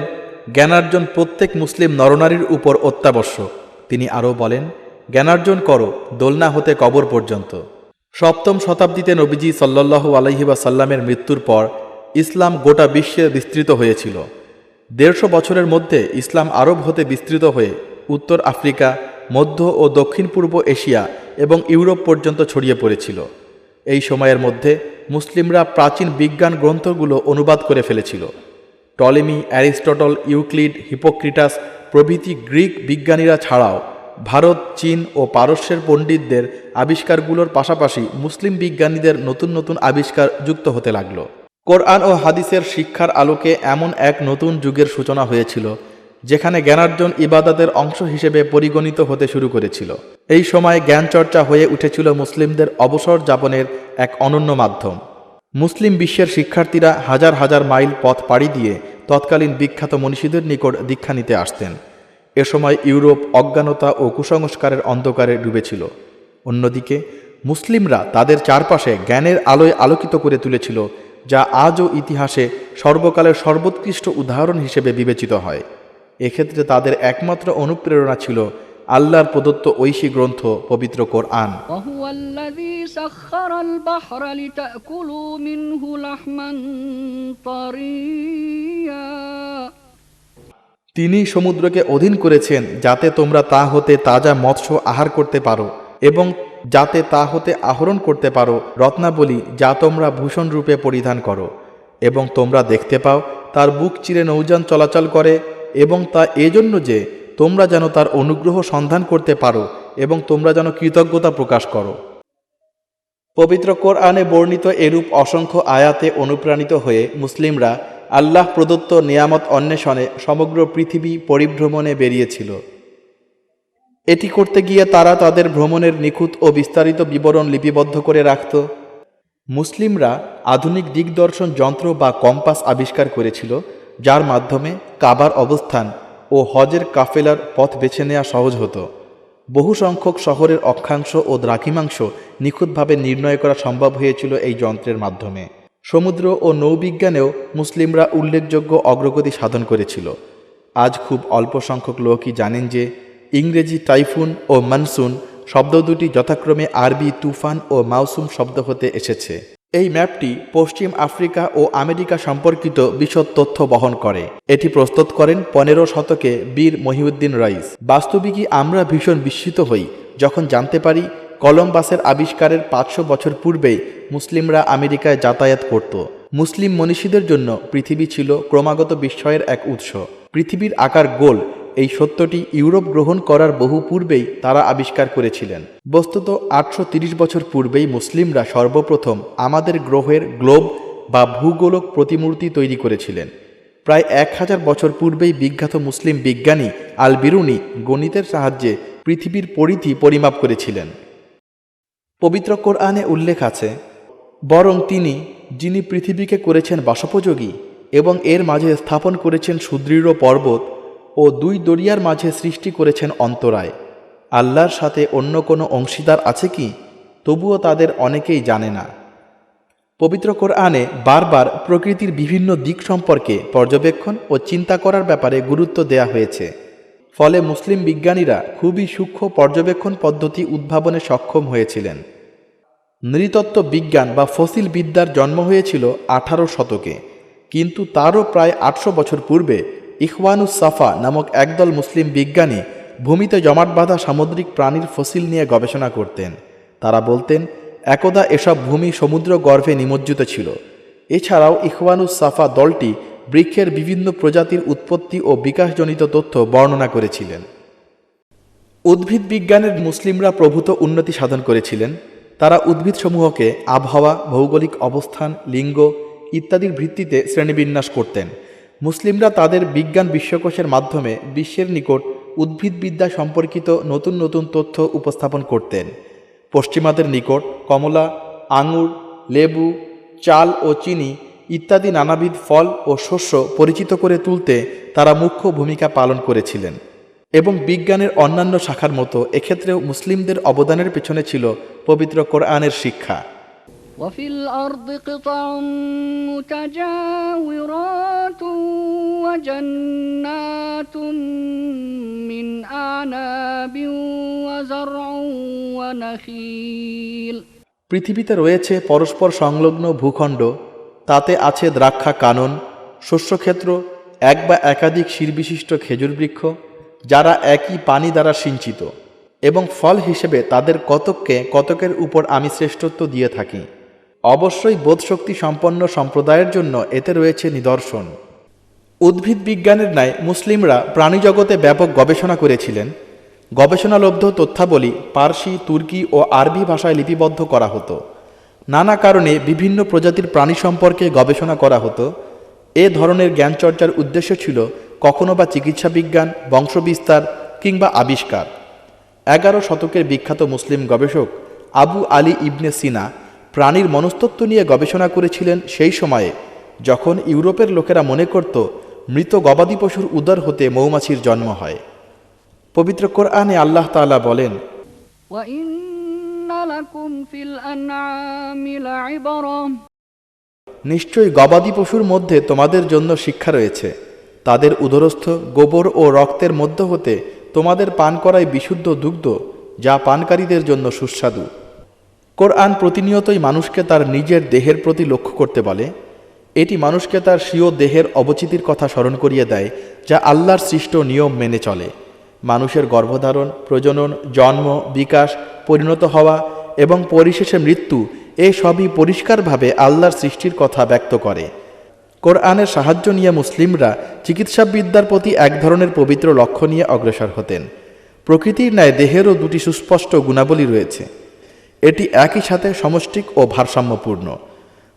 জ্ঞানার্জন প্রত্যেক মুসলিম নরনারীর উপর অত্যাবশ্যক। তিনি আরও বলেন, জ্ঞানার্জন করো দোলনা হতে কবর পর্যন্ত। সপ্তম শতাব্দীতে নবীজি সাল্লাল্লাহু আলাইহি ওয়াসাল্লামের মৃত্যুর পর ইসলাম গোটা বিশ্বে বিস্তৃত হয়েছিল। 150 বছরের মধ্যে ইসলাম আরব হতে বিস্তৃত হয়ে উত্তর আফ্রিকা, মধ্য ও দক্ষিণ পূর্ব এশিয়া এবং ইউরোপ পর্যন্ত ছড়িয়ে পড়েছিল। এই সময়ের মধ্যে মুসলিমরা প্রাচীন বিজ্ঞান গ্রন্থগুলো অনুবাদ করে ফেলেছিল। টলেমি, অ্যারিস্টটল, ইউক্লিড, হিপোক্রিটাস প্রভৃতি গ্রিক বিজ্ঞানীরা ছাড়াও ভারত, চীন ও পারস্যের পণ্ডিতদের আবিষ্কারগুলোর পাশাপাশি মুসলিম বিজ্ঞানীদের নতুন নতুন আবিষ্কার যুক্ত হতে লাগলো। কোরআন ও হাদিসের শিক্ষার আলোকে এমন এক নতুন যুগের সূচনা হয়েছিল যেখানে জ্ঞানার্জন ইবাদতের অংশ হিসেবে পরিগণিত হতে শুরু করেছিল। এই সময় জ্ঞানচর্চা হয়ে উঠেছিল মুসলিমদের অবসর যাপনের এক অনন্য মাধ্যম। মুসলিম বিশ্বের শিক্ষার্থীরা হাজার হাজার মাইল পথ পাড়ি দিয়ে তৎকালীন বিখ্যাত মনীষীদের নিকট দীক্ষা নিতে আসতেন। এ সময় ইউরোপ অজ্ঞানতা ও কুসংস্কারের অন্ধকারে ডুবেছিল। অন্যদিকে মুসলিমরা তাদের চারপাশে জ্ঞানের আলোয় আলোকিত করে তুলেছিল, যা আজও ইতিহাসে সর্বকালের সর্বোৎকৃষ্ট উদাহরণ হিসেবে বিবেচিত হয়। এক্ষেত্রে তাদের একমাত্র অনুপ্রেরণা ছিল আল্লাহর প্রদত্ত ঐশী গ্রন্থ পবিত্র কোরআন। وهو الذي سخر البحر لتأكلوا منه لحما طريا তিনি সমুদ্রকে অধীন করেছেন যাতে তোমরা তা হতে তাজা মৎস্য আহার করতে পারো এবং যাতে তা হতে আহরণ করতে পারো রত্নাবলী, যা তোমরা ভূষণ রূপে পরিধান করো, এবং তোমরা দেখতে পাও তার বুক চিরে নৌযান চলাচল করে, এবং তা এজন্য যে তোমরা যেন তার অনুগ্রহ সন্ধান করতে পারো এবং তোমরা যেন কৃতজ্ঞতা প্রকাশ করো। পবিত্র কোরআনে বর্ণিত এরূপ অসংখ্য আয়াতে অনুপ্রাণিত হয়ে মুসলিমরা আল্লাহ প্রদত্ত নিয়ামত অন্বেষণে সমগ্র পৃথিবী পরিভ্রমণে বেরিয়েছিল। এটি করতে গিয়ে তারা তাদের ভ্রমণের নিখুঁত ও বিস্তারিত বিবরণ লিপিবদ্ধ করে রাখত। মুসলিমরা আধুনিক দিগদর্শন যন্ত্র বা কম্পাস আবিষ্কার করেছিল, যার মাধ্যমে কাবার অবস্থান ও হজের কাফেলার পথ বেছে নেওয়া সহজ হতো। বহু সংখ্যক শহরের অক্ষাংশ ও দ্রাঘিমাংশ নিখুঁতভাবে নির্ণয় করা সম্ভব হয়েছিল এই যন্ত্রের মাধ্যমে। সমুদ্র ও নৌবিজ্ঞানেও মুসলিমরা উল্লেখযোগ্য অগ্রগতি সাধন করেছিল। আজ খুব অল্প সংখ্যক লোকই জানেন যে ইংরেজি টাইফুন ও মনসুন শব্দ দুটি যথাক্রমে আরবি তুফান ও মাউসুম শব্দ হতে এসেছে। এই ম্যাপটি পশ্চিম আফ্রিকা ও আমেরিকা সম্পর্কিত বিশদ তথ্য বহন করে। এটি প্রস্তুত করেন 15 শতকে বীর মহিউদ্দিন রাইস। বাস্তবিকই আমরা ভীষণ বিস্মিত হই যখন জানতে পারি কলম্বাসের আবিষ্কারের 500 বছর পূর্বেই মুসলিমরা আমেরিকায় যাতায়াত করত। মুসলিম মনীষীদের জন্য পৃথিবী ছিল ক্রমাগত বিস্ময়ের এক উৎস। পৃথিবীর আকার গোল, এই সত্যটি ইউরোপ গ্রহণ করার বহু পূর্বেই তারা আবিষ্কার করেছিলেন। বস্তুত 830 বছর পূর্বেই মুসলিমরা সর্বপ্রথম আমাদের গ্রহের গ্লোব বা ভূগোলক প্রতিমূর্তি তৈরি করেছিলেন। প্রায় 1000 বছর পূর্বেই বিখ্যাত মুসলিম বিজ্ঞানী আল বিরুনি গণিতের সাহায্যে পৃথিবীর পরিধি পরিমাপ করেছিলেন। পবিত্র কোরআনে উল্লেখ আছে, বরং তিনি যিনি পৃথিবীকে করেছেন বাসোপযোগী এবং এর মাঝে স্থাপন করেছেন সুদৃঢ় পর্বত ও 2 দরিয়ার মাঝে সৃষ্টি করেছেন অন্তরায়। আল্লাহর সাথে অন্য কোনো অংশীদার আছে কি? তবুও তাদের অনেকেই জানে না। পবিত্র কোরআনে বারবার প্রকৃতির বিভিন্ন দিক সম্পর্কে পর্যবেক্ষণ ও চিন্তা করার ব্যাপারে গুরুত্ব দেয়া হয়েছে। ফলে মুসলিম বিজ্ঞানীরা খুবই সূক্ষ্ম পর্যবেক্ষণ পদ্ধতি উদ্ভাবনে সক্ষম হয়েছিলেন। নৃতত্ত্ব বিজ্ঞান বা ফসিল বিদ্যার জন্ম হয়েছিল 18 শতকে, কিন্তু তারও প্রায় 800 বছর পূর্বে ইখওয়ানুস সাফা নামক একদল মুসলিম বিজ্ঞানী ভূমিতে জমাট বাঁধা সামুদ্রিক প্রাণীর ফসিল নিয়ে গবেষণা করতেন। তারা বলতেন একদা এসব ভূমি সমুদ্র গর্ভে নিমজ্জিত ছিল। এছাড়াও ইখওয়ানুস সাফা দলটি বৃক্ষের বিভিন্ন প্রজাতির উৎপত্তি ও বিকাশজনিত তথ্য বর্ণনা করেছিলেন। উদ্ভিদ বিজ্ঞানের মুসলিমরা প্রভূত উন্নতি সাধন করেছিলেন। তারা উদ্ভিদসমূহকে আবহাওয়া, ভৌগোলিক অবস্থান, লিঙ্গ ইত্যাদির ভিত্তিতে শ্রেণীবিন্যাস করতেন। মুসলিমরা তাদের বিজ্ঞান বিশ্বকোষের মাধ্যমে বিশ্বের নিকট উদ্ভিদবিদ্যা সম্পর্কিত নতুন নতুন তথ্য উপস্থাপন করতেন। পশ্চিমাদের নিকট কমলা, আঙুর, লেবু, চাল ও চিনি ইত্যাদি নানাবিধ ফল ও শস্য পরিচিত করে তুলতে তারা মুখ্য ভূমিকা পালন করেছিলেন এবং বিজ্ঞানের অন্যান্য শাখার মতো এক্ষেত্রেও মুসলিমদের অবদানের পেছনে ছিল পবিত্র কোরআনের শিক্ষা। وفي الأرض قطع متجاورات وجنات من أعناب وزرع ونخيل। পৃথিবীতে রয়েছে পরস্পর সংলগ্ন ভূখণ্ড, তাতে আছে দ্রাক্ষা কানন, শস্যক্ষেত্র, এক বা একাধিক শিরবিশিষ্ট খেজুর বৃক্ষ যারা একই পানি দ্বারা সিঞ্চিত, এবং ফল হিসেবে তাদের কতককে কতকের উপর আমি শ্রেষ্ঠত্ব দিয়ে থাকি। অবশ্যই বোধশক্তি সম্পন্ন সম্প্রদায়ের জন্য এতে রয়েছে নিদর্শন। উদ্ভিদ বিজ্ঞানের ন্যায় মুসলিমরা প্রাণীজগতে ব্যাপক গবেষণা করেছিলেন। গবেষণালব্ধ তথ্যাবলী পার্সি, তুর্কি ও আরবি ভাষায় লিপিবদ্ধ করা হতো। নানা কারণে বিভিন্ন প্রজাতির প্রাণী সম্পর্কে গবেষণা করা হতো। এ ধরনের জ্ঞানচর্চার উদ্দেশ্য ছিল কখনো বা চিকিৎসা বিজ্ঞান, বংশবিস্তার কিংবা আবিষ্কার। 11 শতকের বিখ্যাত মুসলিম গবেষক আবু আলী ইবনে সিনা প্রাণীর মনস্তত্ত্ব নিয়ে গবেষণা করেছিলেন সেই সময়ে যখন ইউরোপের লোকেরা মনে করত মৃত গবাদি পশুর উদর হতে মৌমাছির জন্ম হয়। পবিত্র কোরআনে আল্লাহ তাআলা বলেন, وَإِنَّ لَكُمْ فِي الْأَنْعَامِ لَعِبْرَةً। নিশ্চয়ই গবাদি পশুর মধ্যে তোমাদের জন্য শিক্ষা রয়েছে। তাদের উদরস্থ গোবর ও রক্তের মধ্য হতে তোমাদের পান করায় বিশুদ্ধ দুগ্ধ, যা পানকারীদের জন্য সুস্বাদু। কোরআন প্রতিনিয়তই মানুষকে তার নিজের দেহের প্রতি লক্ষ্য করতে বলে। এটি মানুষকে তার স্বীয় দেহের অবচিতির কথা স্মরণ করিয়ে দেয়, যা আল্লাহর সৃষ্ট নিয়ম মেনে চলে। মানুষের গর্ভধারণ, প্রজনন, জন্ম, বিকাশ, পরিণত হওয়া এবং পরিশেষে মৃত্যু, এ সবই পরিষ্কারভাবে আল্লাহর সৃষ্টির কথা ব্যক্ত করে। কোরআনের সাহায্য নিয়ে মুসলিমরা চিকিৎসাবিদ্যার প্রতি এক ধরনের পবিত্র লক্ষ্য নিয়ে অগ্রসর হতেন। প্রকৃতির ন্যায় দেহেরও দুটি সুস্পষ্ট গুণাবলী রয়েছে। এটি একই সাথে সমষ্টিক ও ভারসাম্যপূর্ণ।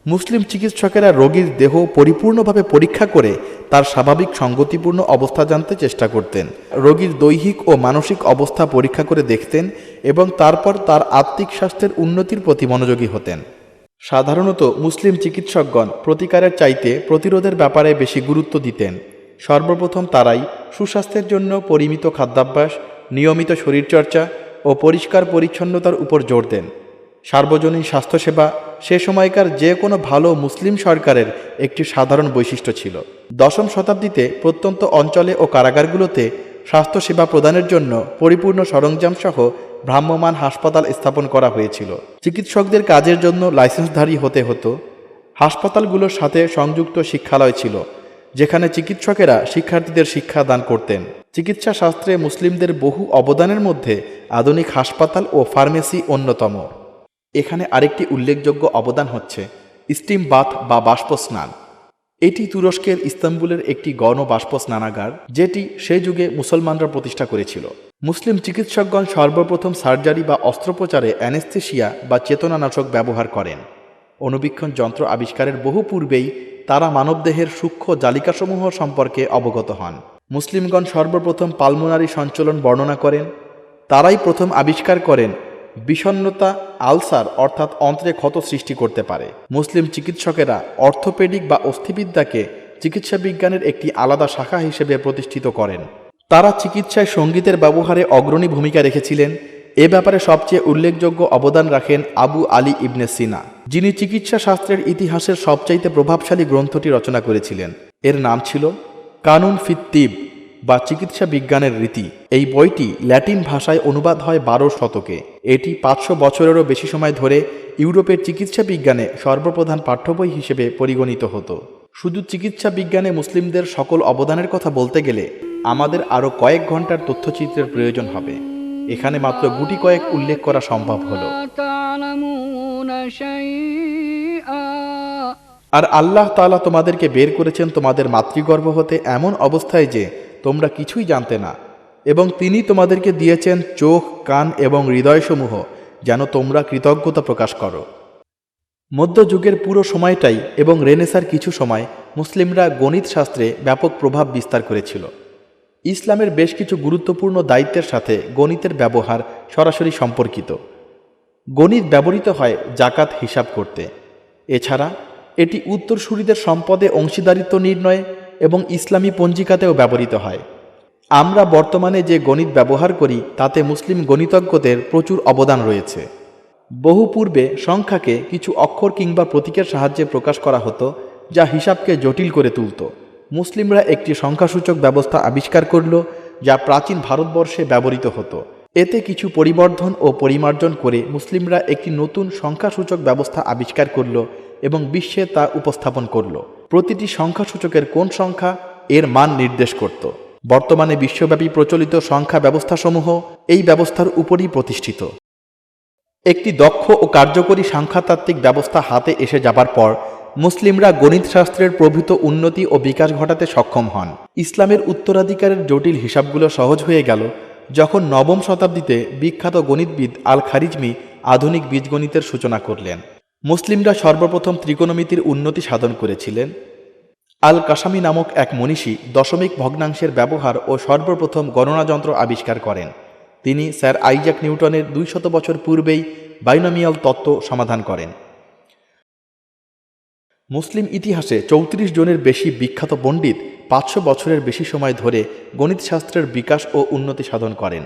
মুসলিম চিকিৎসকেরা রোগীর দেহ পরিপূর্ণভাবে পরীক্ষা করে তার স্বাভাবিক সঙ্গতিপূর্ণ অবস্থা জানতে চেষ্টা করতেন। রোগীর দৈহিক ও মানসিক অবস্থা পরীক্ষা করে দেখতেন এবং তারপর তার আত্মিক স্বাস্থ্যের উন্নতির প্রতি মনোযোগী হতেন। সাধারণত মুসলিম চিকিৎসকগণ প্রতিকারের চাইতে প্রতিরোধের ব্যাপারে বেশি গুরুত্ব দিতেন। সর্বপ্রথম তারাই সুস্বাস্থ্যের জন্য পরিমিত খাদ্যাভ্যাস, নিয়মিত শরীরচর্চা ও পরিষ্কার পরিচ্ছন্নতার উপর জোর দেন। সার্বজনীন স্বাস্থ্যসেবা সে সময়কার যে কোনো ভালো মুসলিম সরকারের একটি সাধারণ বৈশিষ্ট্য ছিল। 10ম শতাব্দীতে প্রত্যন্ত অঞ্চলে ও কারাগারগুলোতে স্বাস্থ্যসেবা প্রদানের জন্য পরিপূর্ণ সরঞ্জামসহ ভ্রাম্যমাণ হাসপাতাল স্থাপন করা হয়েছিল। চিকিৎসকদের কাজের জন্য লাইসেন্সধারী হতে হতো। হাসপাতালগুলোর সাথে সংযুক্ত শিক্ষালয় ছিল, যেখানে চিকিৎসকেরা শিক্ষার্থীদের শিক্ষা দান করতেন। চিকিৎসা শাস্ত্রে মুসলিমদের বহু অবদানের মধ্যে আধুনিক হাসপাতাল ও ফার্মেসি অন্যতম। এখানে আরেকটি উল্লেখযোগ্য অবদান হচ্ছে স্টিম বাথ বা বাষ্প স্নান। এটি তুরস্কের ইস্তাম্বুলের একটি গণ বাষ্প স্নানাগার, যেটি সেই যুগে মুসলমানরা প্রতিষ্ঠা করেছিল। মুসলিম চিকিৎসকগণ সর্বপ্রথম সার্জারি বা অস্ত্রোপচারে অ্যানেস্থেশিয়া বা চেতনানাশক ব্যবহার করেন। অণুবীক্ষণ যন্ত্র আবিষ্কারের বহু পূর্বেই তারা মানবদেহের সূক্ষ্ম জালিকাসমূহ সম্পর্কে অবগত হন। মুসলিমগণ সর্বপ্রথম পালমোনারি সঞ্চালন বর্ণনা করেন। তারাই প্রথম আবিষ্কার করেন বিষণ্ণতা আলসার অর্থাৎ অন্ত্রে ক্ষত সৃষ্টি করতে পারে। মুসলিম চিকিৎসকেরা অর্থোপেডিক বা অস্থিবিদ্যাকে চিকিৎসা বিজ্ঞানের একটি আলাদা শাখা হিসেবে প্রতিষ্ঠিত করেন। তারা চিকিৎসায় সঙ্গীতের ব্যবহারে অগ্রণী ভূমিকা রেখেছিলেন। এ ব্যাপারে সবচেয়ে উল্লেখযোগ্য অবদান রাখেন আবু আলী ইবনে সিনা, যিনি চিকিৎসা শাস্ত্রের ইতিহাসের সবচাইতে প্রভাবশালী গ্রন্থটি রচনা করেছিলেন। এর নাম ছিল কানুন ফিত তিব বা চিকিৎসা বিজ্ঞানের রীতি। এই বইটি ল্যাটিন ভাষায় অনুবাদ হয় 12 শতকে। এটি 500 বছরেরও বেশি সময় ধরে ইউরোপের চিকিৎসা বিজ্ঞানে সর্বপ্রধান পাঠ্যবই হিসেবে পরিগণিত হতো। শুধু চিকিৎসা বিজ্ঞানে মুসলিমদের সকল অবদানের কথা বলতে গেলে আমাদের আরও কয়েক ঘন্টার তথ্যচিত্রের প্রয়োজন হবে। এখানে মাত্র গুটি কয়েক উল্লেখ করা সম্ভব হলো। আর আল্লাহ তাআলা তোমাদেরকে বের করেছেন তোমাদের মাতৃগর্ভ হতে এমন অবস্থায় যে তোমরা কিছুই জানতে না, এবং তিনি তোমাদেরকে দিয়েছেন চোখ, কান এবং হৃদয়সমূহ যেন তোমরা কৃতজ্ঞতা প্রকাশ করো। মধ্যযুগের পুরো সময়টাই এবং রেনেসার কিছু সময় মুসলিমরা গণিত শাস্ত্রে ব্যাপক প্রভাব বিস্তার করেছিল। ইসলামের বেশ কিছু গুরুত্বপূর্ণ দায়িত্বের সাথে গণিতের ব্যবহার সরাসরি সম্পর্কিত। গণিত ব্যবহৃত হয় জাকাত হিসাব করতে। এছাড়া এটি উত্তরসূরিদের সম্পদে অংশীদারিত্ব নির্ণয়ে, এবং ইসলামী পঞ্জিকাতেও ব্যবহৃত হয়। আমরা বর্তমানে যে গণিত ব্যবহার করি তাতে মুসলিম গণিতজ্ঞদের প্রচুর অবদান রয়েছে। বহু পূর্বে সংখ্যাকে কিছু অক্ষর কিংবা প্রতীকের সাহায্যে প্রকাশ করা হতো, যা হিসাবকে জটিল করে তুলত। মুসলিমরা একটি সংখ্যাসূচক ব্যবস্থা আবিষ্কার করল, যা প্রাচীন ভারতবর্ষে ব্যবহৃত হতো। এতে কিছু পরিবর্ধন ও পরিমার্জন করে মুসলিমরা একটি নতুন সংখ্যাসূচক ব্যবস্থা আবিষ্কার করল এবং বিশ্বে তা উপস্থাপন করল। প্রতিটি সংখ্যাসূচকের কোন সংখ্যা এর মান নির্দেশ করত। বর্তমানে বিশ্বব্যাপী প্রচলিত সংখ্যা ব্যবস্থাসমূহ এই ব্যবস্থার উপরই প্রতিষ্ঠিত। একটি দক্ষ ও কার্যকরী সংখ্যাতাত্ত্বিক ব্যবস্থা হাতে এসে যাবার পর মুসলিমরা গণিতশাস্ত্রের প্রভূত উন্নতি ও বিকাশ ঘটাতে সক্ষম হন। ইসলামের উত্তরাধিকারের জটিল হিসাবগুলো সহজ হয়ে গেল যখন নবম শতাব্দীতে বিখ্যাত গণিতবিদ আল খারিজমি আধুনিক বীজগণিতের সূচনা করলেন। মুসলিমরা সর্বপ্রথম ত্রিকোণমিতির উন্নতি সাধন করেছিলেন। আল কাসামি নামক এক মনীষী দশমিক ভগ্নাংশের ব্যবহার ও সর্বপ্রথম গণনাযন্ত্র আবিষ্কার করেন। তিনি স্যার আইজাক নিউটনের 200 বছর পূর্বেই বাইনোমিয়াল তত্ত্ব সমাধান করেন। মুসলিম ইতিহাসে 34 জনের বেশি বিখ্যাত পণ্ডিত 500 বছরের বেশি সময় ধরে গণিতশাস্ত্রের বিকাশ ও উন্নতি সাধন করেন।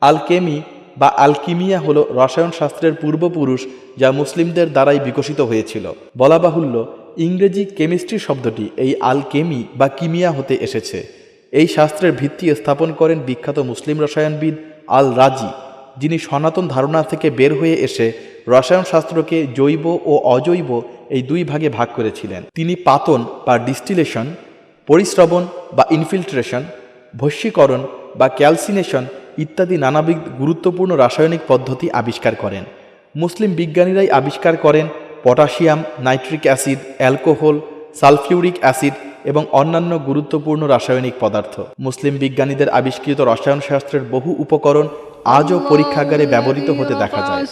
আলকেমি বা আলকিমিয়া হল রসায়ন শাস্ত্রের পূর্বপুরুষ, যা মুসলিমদের দ্বারাই বিকশিত হয়েছিল। বলা বাহুল্য, ইংরেজি কেমিস্ট্রি শব্দটি এই আলকেমি বা কিমিয়া হতে এসেছে। এই শাস্ত্রের ভিত্তি স্থাপন করেন বিখ্যাত মুসলিম রসায়নবিদ আল রাজি, যিনি সনাতন ধারণা থেকে বের হয়ে এসে রসায়ন শাস্ত্রকে জৈব ও অজৈব এই দুই ভাগে ভাগ করেছিলেন। তিনি পাতন বা ডিস্টিলেশন, পরিস্রবণ বা ইনফিল্ট্রেশন, ভস্মীকরণ বা ক্যালসিনেশন ইত্যাদি নানাবিধ গুরুত্বপূর্ণ রাসায়নিক পদ্ধতি আবিষ্কার করেন। মুসলিম বিজ্ঞানীরাই আবিষ্কার করেন potassium, nitric acid, alcohol, sulphuric acid এবং অন্যান্য গুরুত্বপূর্ণ রাসায়নিক পদার্থ। মুসলিম বিজ্ঞানীদের আবিষ্কৃত রসায়ন শাস্ত্রের বহু উপকরণ আজও পরীক্ষাগারে ব্যবহৃত হতে দেখা যায়।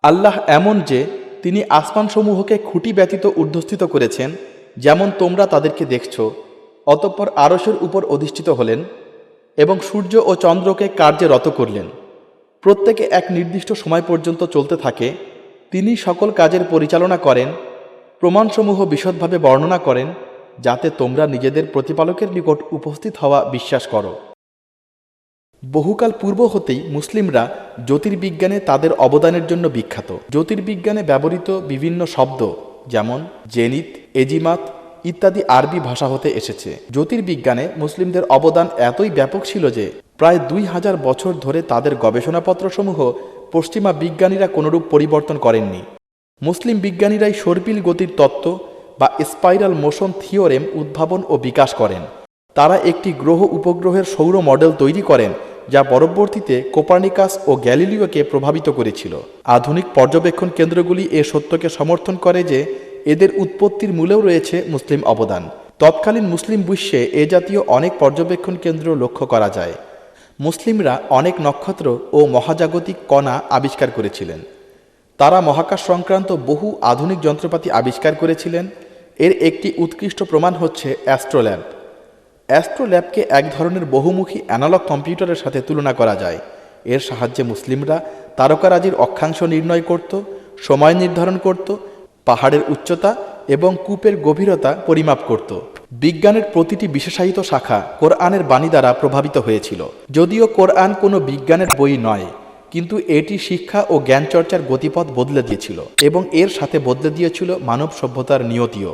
আল্লাহ এমন যে তিনি আসমানসমূহকে খুঁটি ব্যতীত ঊর্ধ্বস্থিত করেছেন, যেমন তোমরা তাদেরকে দেখছ। অতঃপর আরশের উপর অধিষ্ঠিত হলেন এবং সূর্য ও চন্দ্রকে কার্যে রত করলেন। প্রত্যেকে এক নির্দিষ্ট সময় পর্যন্ত চলতে থাকে। তিনি সকল কাজের পরিচালনা করেন, প্রমাণসমূহ বিশদভাবে বর্ণনা করেন, যাতে তোমরা নিজেদের প্রতিপালকের নিকট উপস্থিত হওয়া বিশ্বাস করো। বহুকাল পূর্ব হতেই মুসলিমরা জ্যোতির্বিজ্ঞানে তাদের অবদানের জন্য বিখ্যাত। জ্যোতির্বিজ্ঞানে ব্যবহৃত বিভিন্ন শব্দ যেমন জেনিত, এজিমাত ইত্যাদি আরবি ভাষা হতে এসেছে। জ্যোতির্বিজ্ঞানে মুসলিমদের অবদান এতই ব্যাপক ছিল যে প্রায় 2000 বছর ধরে তাদের গবেষণাপত্রসমূহ পশ্চিমা বিজ্ঞানীরা কোনরূপ পরিবর্তন করেননি। মুসলিম বিজ্ঞানীরাই সর্পিল গতির তত্ত্ব বা স্পাইরাল মোশন থিওরেম উদ্ভাবন ও বিকাশ করেন। তারা একটি গ্রহ উপগ্রহের সৌর মডেল তৈরি করেন, যা পরবর্তীতে কোপার্নিকাস ও গ্যালিলিওকে প্রভাবিত করেছিল। আধুনিক পর্যবেক্ষণ কেন্দ্রগুলি এ সত্যকে সমর্থন করে যে এদের উৎপত্তির মূলেও রয়েছে মুসলিম অবদান। তৎকালীন মুসলিম বিশ্বে এ জাতীয় অনেক পর্যবেক্ষণ কেন্দ্র লক্ষ্য করা যায়। মুসলিমরা অনেক নক্ষত্র ও মহাজাগতিক কণা আবিষ্কার করেছিলেন। তারা মহাকাশ সংক্রান্ত বহু আধুনিক যন্ত্রপাতি আবিষ্কার করেছিলেন। এর একটি উৎকৃষ্ট প্রমাণ হচ্ছে অ্যাস্ট্রোল্যাব। অ্যাস্ট্রোল্যাবকে এক ধরনের বহুমুখী অ্যানালগ কম্পিউটারের সাথে তুলনা করা যায়। এর সাহায্যে মুসলিমরা তারকারাজির অক্ষাংশ নির্ণয় করত, সময় নির্ধারণ করত, পাহাড়ের উচ্চতা এবং কূপের গভীরতা পরিমাপ করত। বিজ্ঞানের প্রতিটি বিশেষায়িত শাখা কোরআনের বাণী দ্বারা প্রভাবিত হয়েছিল। যদিও কোরআন কোনো বিজ্ঞানের বই নয়, কিন্তু এটি শিক্ষা ও জ্ঞান চর্চার গতিপথ বদলে দিয়েছিল এবং এর সাথে বদলে দিয়েছিল মানব সভ্যতার নিয়তিও।